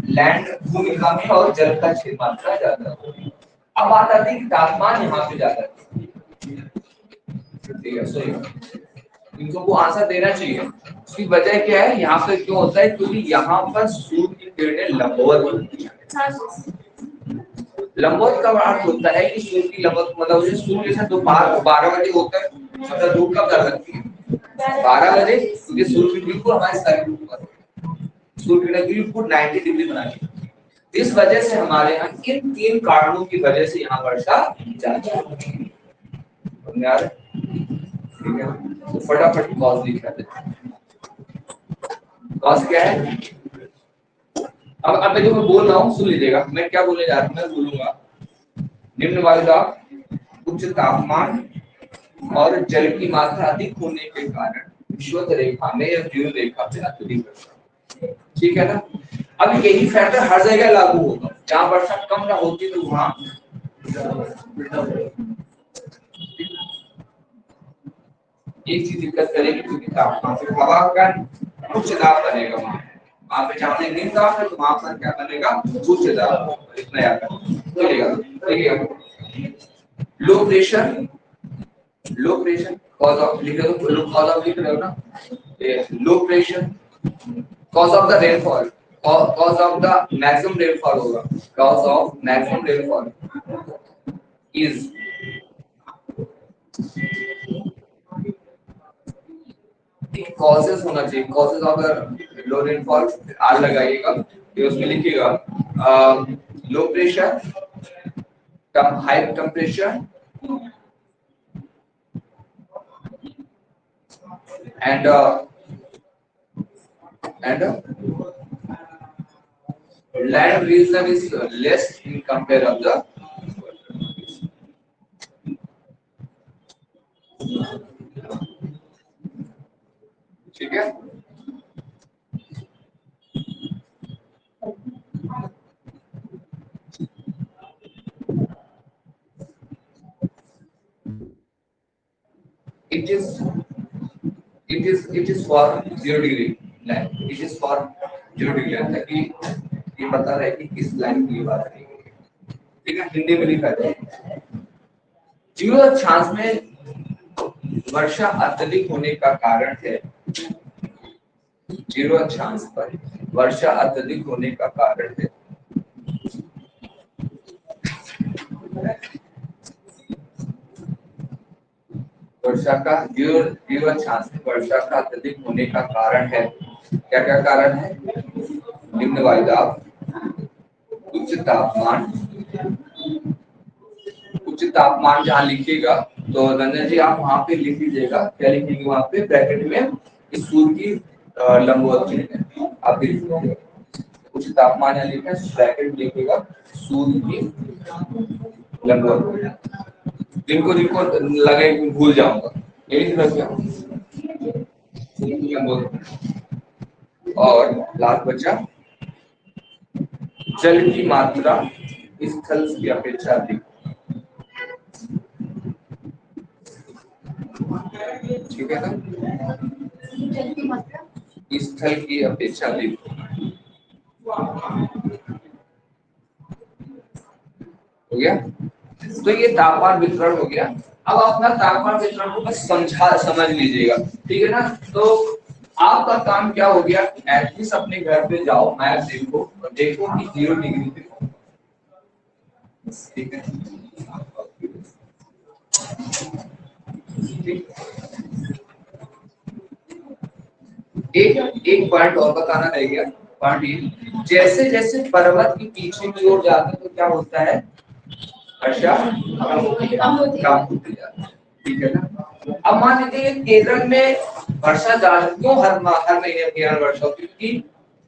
लैंड भूमि कम है और जल का क्षेत्र मात्रा ज्यादा है। अब बात आती है कि तापमान यहाँ पे ज्यादा है, ठीक है। सही, इनको को आंसर देना चाहिए। उसकी वजह क्या है, यहाँ पे क्यों होता है? क्योंकि यहाँ पर सूर्य की किरणें लंबवत होती है। लंबवत का अर्थ होता है कि सूर्य की लंबवत मतलब जैसे सूर्य जैसे दोपहर 12 बजे होता है, मतलब धूप कब ज्यादा लगती है? 12 बजे, क्योंकि सूर्य बिल्कुल हमारे सर के ऊपर, सूर्य किरण बिल्कुल 90 डिग्री बनाती है। इस वजह से हमारे यहाँ इन 3 कारणों की वजह से यहाँ वर्षा ज्यादा होती है। ठीक है, तो फटाफट कॉज लिख लेते हैं। कॉज क्या है? अब मैं जो मैं बोल रहा हूँ सुन लीजिएगा, मैं क्या बोलने जा रहा हूँ, मैं बोलूंगा निम्न वायुदाब, उच्च तापमान और जल की मात्रा अधिक होने के कारण विषुवत रेखा में या जीवन रेखा पे अत्यधिक वर्षा, ठीक है ना। अब यही फैक्टर हर जगह लागू होगा, जहां वर्षा कम ना होती तो वहां एक चीज दिक्कत करेगी, क्योंकि तापमान से हवा का उच्च दाब बनेगा, वहां पे जहां निम्न दाब है तो वहां पर क्या बनेगा? उच्च दाब। इतना याद रखिएगा, ठीक है। Low pressure, low pressure cause of लिख रहे हो, लो कॉज ऑफ लिख रहे हो ना, low pressure cause of the rainfall, cause of the maximum rainfall होगा, cause of maximum rainfall is causes होना चाहिए, causes of the low rainfall are लगाइएगा, फिर उसमें लिखिएगा low pressure, high temperature and land region is less in compare of the, ठीक है। it is for 0 degree line, it is for 0 degree line, ताकि ये पता रहे कि किस लाइन की बात है, ठीक है। हिंदी में लिखा है 0 अक्षांश में वर्षा अत्यधिक होने का कारण है, 0 अक्षांश पर वर्षा अत्यधिक होने का कारण है वर्षा का जीरो चांस है। वर्षा का अत्यधिक होने का कारण है, क्या क्या कारण है? निम्न वायुदाब, उच्च तापमान। उच्च तापमान जहाँ लिखिएगा तो रंजन जी आप वहां पे लिख लीजिएगा, क्या लिखेंगे वहां पे ब्रैकेट में? इस सूर्य की लंबवत किरणें आप लिख लीजिएगा। उच्च तापमान यहाँ लिखा है, ब्रैकेट में लिखिएगा सूर्य की लंबवत। जिनको जिनको लगे भूल जाऊंगा, ये लिख रखिए सूर्य की लंबवत। और लास्ट बचा जल की मात्रा स्थल की अपेक्षा अधिक। ठीक है ना? जल की मात्रा स्थल की अपेक्षा अधिक। हो गया? तो ये तापमान वितरण हो गया। अब अपना तापमान वितरण को बस समझ लीजिएगा, ठीक है ना? तो आपका काम क्या हो गया? एटलीस्ट अपने घर पे जाओ, मैप देखो और देखो कि 0 डिग्री पे कौन, ठीक है? एक पॉइंट और बताना रह गया। पॉइंट ये, जैसे जैसे पर्वत के पीछे की ओर जाते हैं तो क्या होता है? वर्षा कम होती जाती है, ठीक है ना? अब मान लीजिए केरल में वर्षा ज्यादा क्यों? हर महीने केरल वर्षा होती है क्योंकि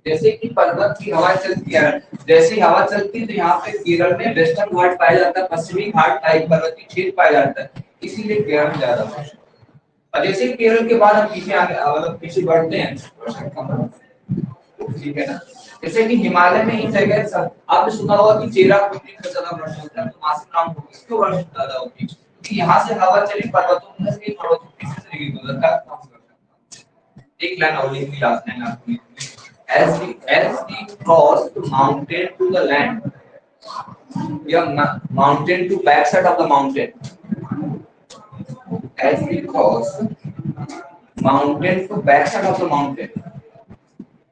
जैसे कि पर्वत की हवा चलती है, जैसे ही हवा चलती है तो यहाँ पे केरल में वेस्टर्न घाट पाया जाता है, पश्चिमी घाट टाइप पर्वतीय क्षेत्र पाया जाता है, इसीलिए केरल में ज्यादा वर्षा। और जैसे ही केरल के बाद हम पीछे आगे मतलब पीछे बढ़ते हैं, वर्षा कम होती है, ठीक है ना? जैसे कि हिमालय में ही जगह आपने सुना होगा कि चेरापुंजी में ज्यादा वर्षा होता है, तो वहां से नाम होगा क्यों वर्षा ज्यादा होती है? क्योंकि यहाँ से हवा चली पर्वतों में से, पर्वतों के पीछे से निकली गुजरता है। एक लाइन और लिखनी, लास्ट लाइन आपको लिखनी, as we cross the mountain to the land, yeah, mountain to backside of the mountain, as we cross mountain to backside of the mountain,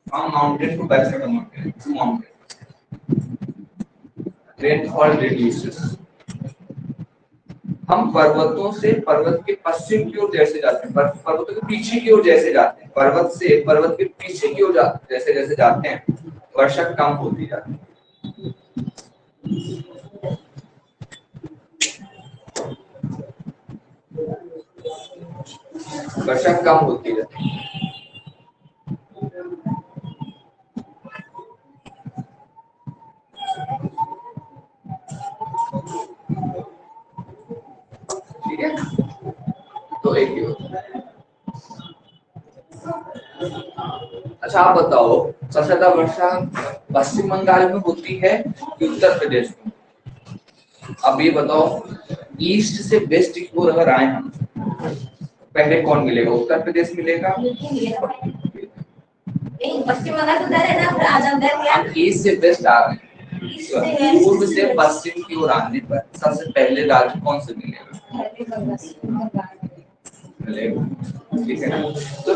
from mountain to backside of the mountain, to mountain, rainfall reduces। हम पर्वतों से पर्वत के पश्चिम की ओर जैसे जाते हैं, पर्वतों के पीछे की ओर जैसे जाते हैं, पर्वत से पर्वत के पीछे की ओर जैसे जैसे जाते हैं, वर्षा कम होती जाती है। वर्षा कम होती जाती है। ठीक है, तो एक ही होता है। अच्छा आप बताओ, सबसे ज्यादा वर्षा पश्चिम बंगाल में होती है कि उत्तर प्रदेश में? अब ये बताओ, ईस्ट से वेस्ट की ओर अगर आए हम, पहले कौन मिलेगा? उत्तर प्रदेश मिलेगा। पश्चिम बंगाल तो है ना, फिर आजम हम ईस्ट से वेस्ट आ गए, पूर्व से पश्चिम की ओर आने पर सबसे पहले राज्य कौन से मिलेगा? ठीक है ना? तो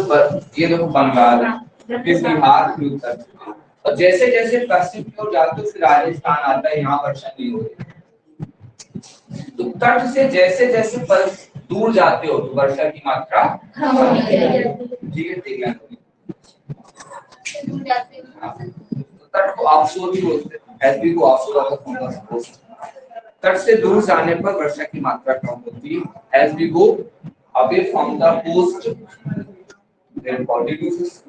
ये देखो बंगाल, फिर बिहार, फिर उत्तर प्रदेश, और जैसे जैसे पश्चिम की ओर जाते हो फिर राजस्थान आता है, यहाँ वर्षा नहीं होती। तो तट से जैसे जैसे पर दूर जाते हो तो वर्षा की मात्रा कम होती है, ठीक है? ठीक है, तट को ऑफशोर भी बोलते हैं, एसबी को ऑफशोर का। तट से दूर जाने पर वर्षा की मात्रा कम होती है, as we go away from the coast rainfall reduces.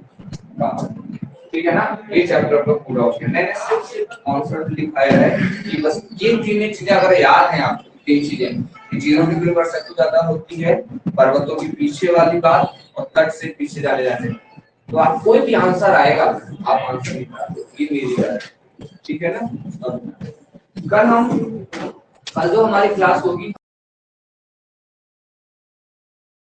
ठीक है ना? ये चैप्टर का पूरा हो गया। मैंने सिर्फ कॉन्सेप्ट लिखाया है कि बस ये तीन चीजें अगर याद हैं आपको, तीन चीजें, 0 डिग्री वर्षा क्यों ज्यादा होती है, पर्वतों के पीछे वाली बात, और तट से पीछे जाने जाने, तो आप कोई भी आंसर आएगा आप आंसर निकाल दो, ये मेरी बात है, ठीक है ना? कल जो हमारी क्लास होगी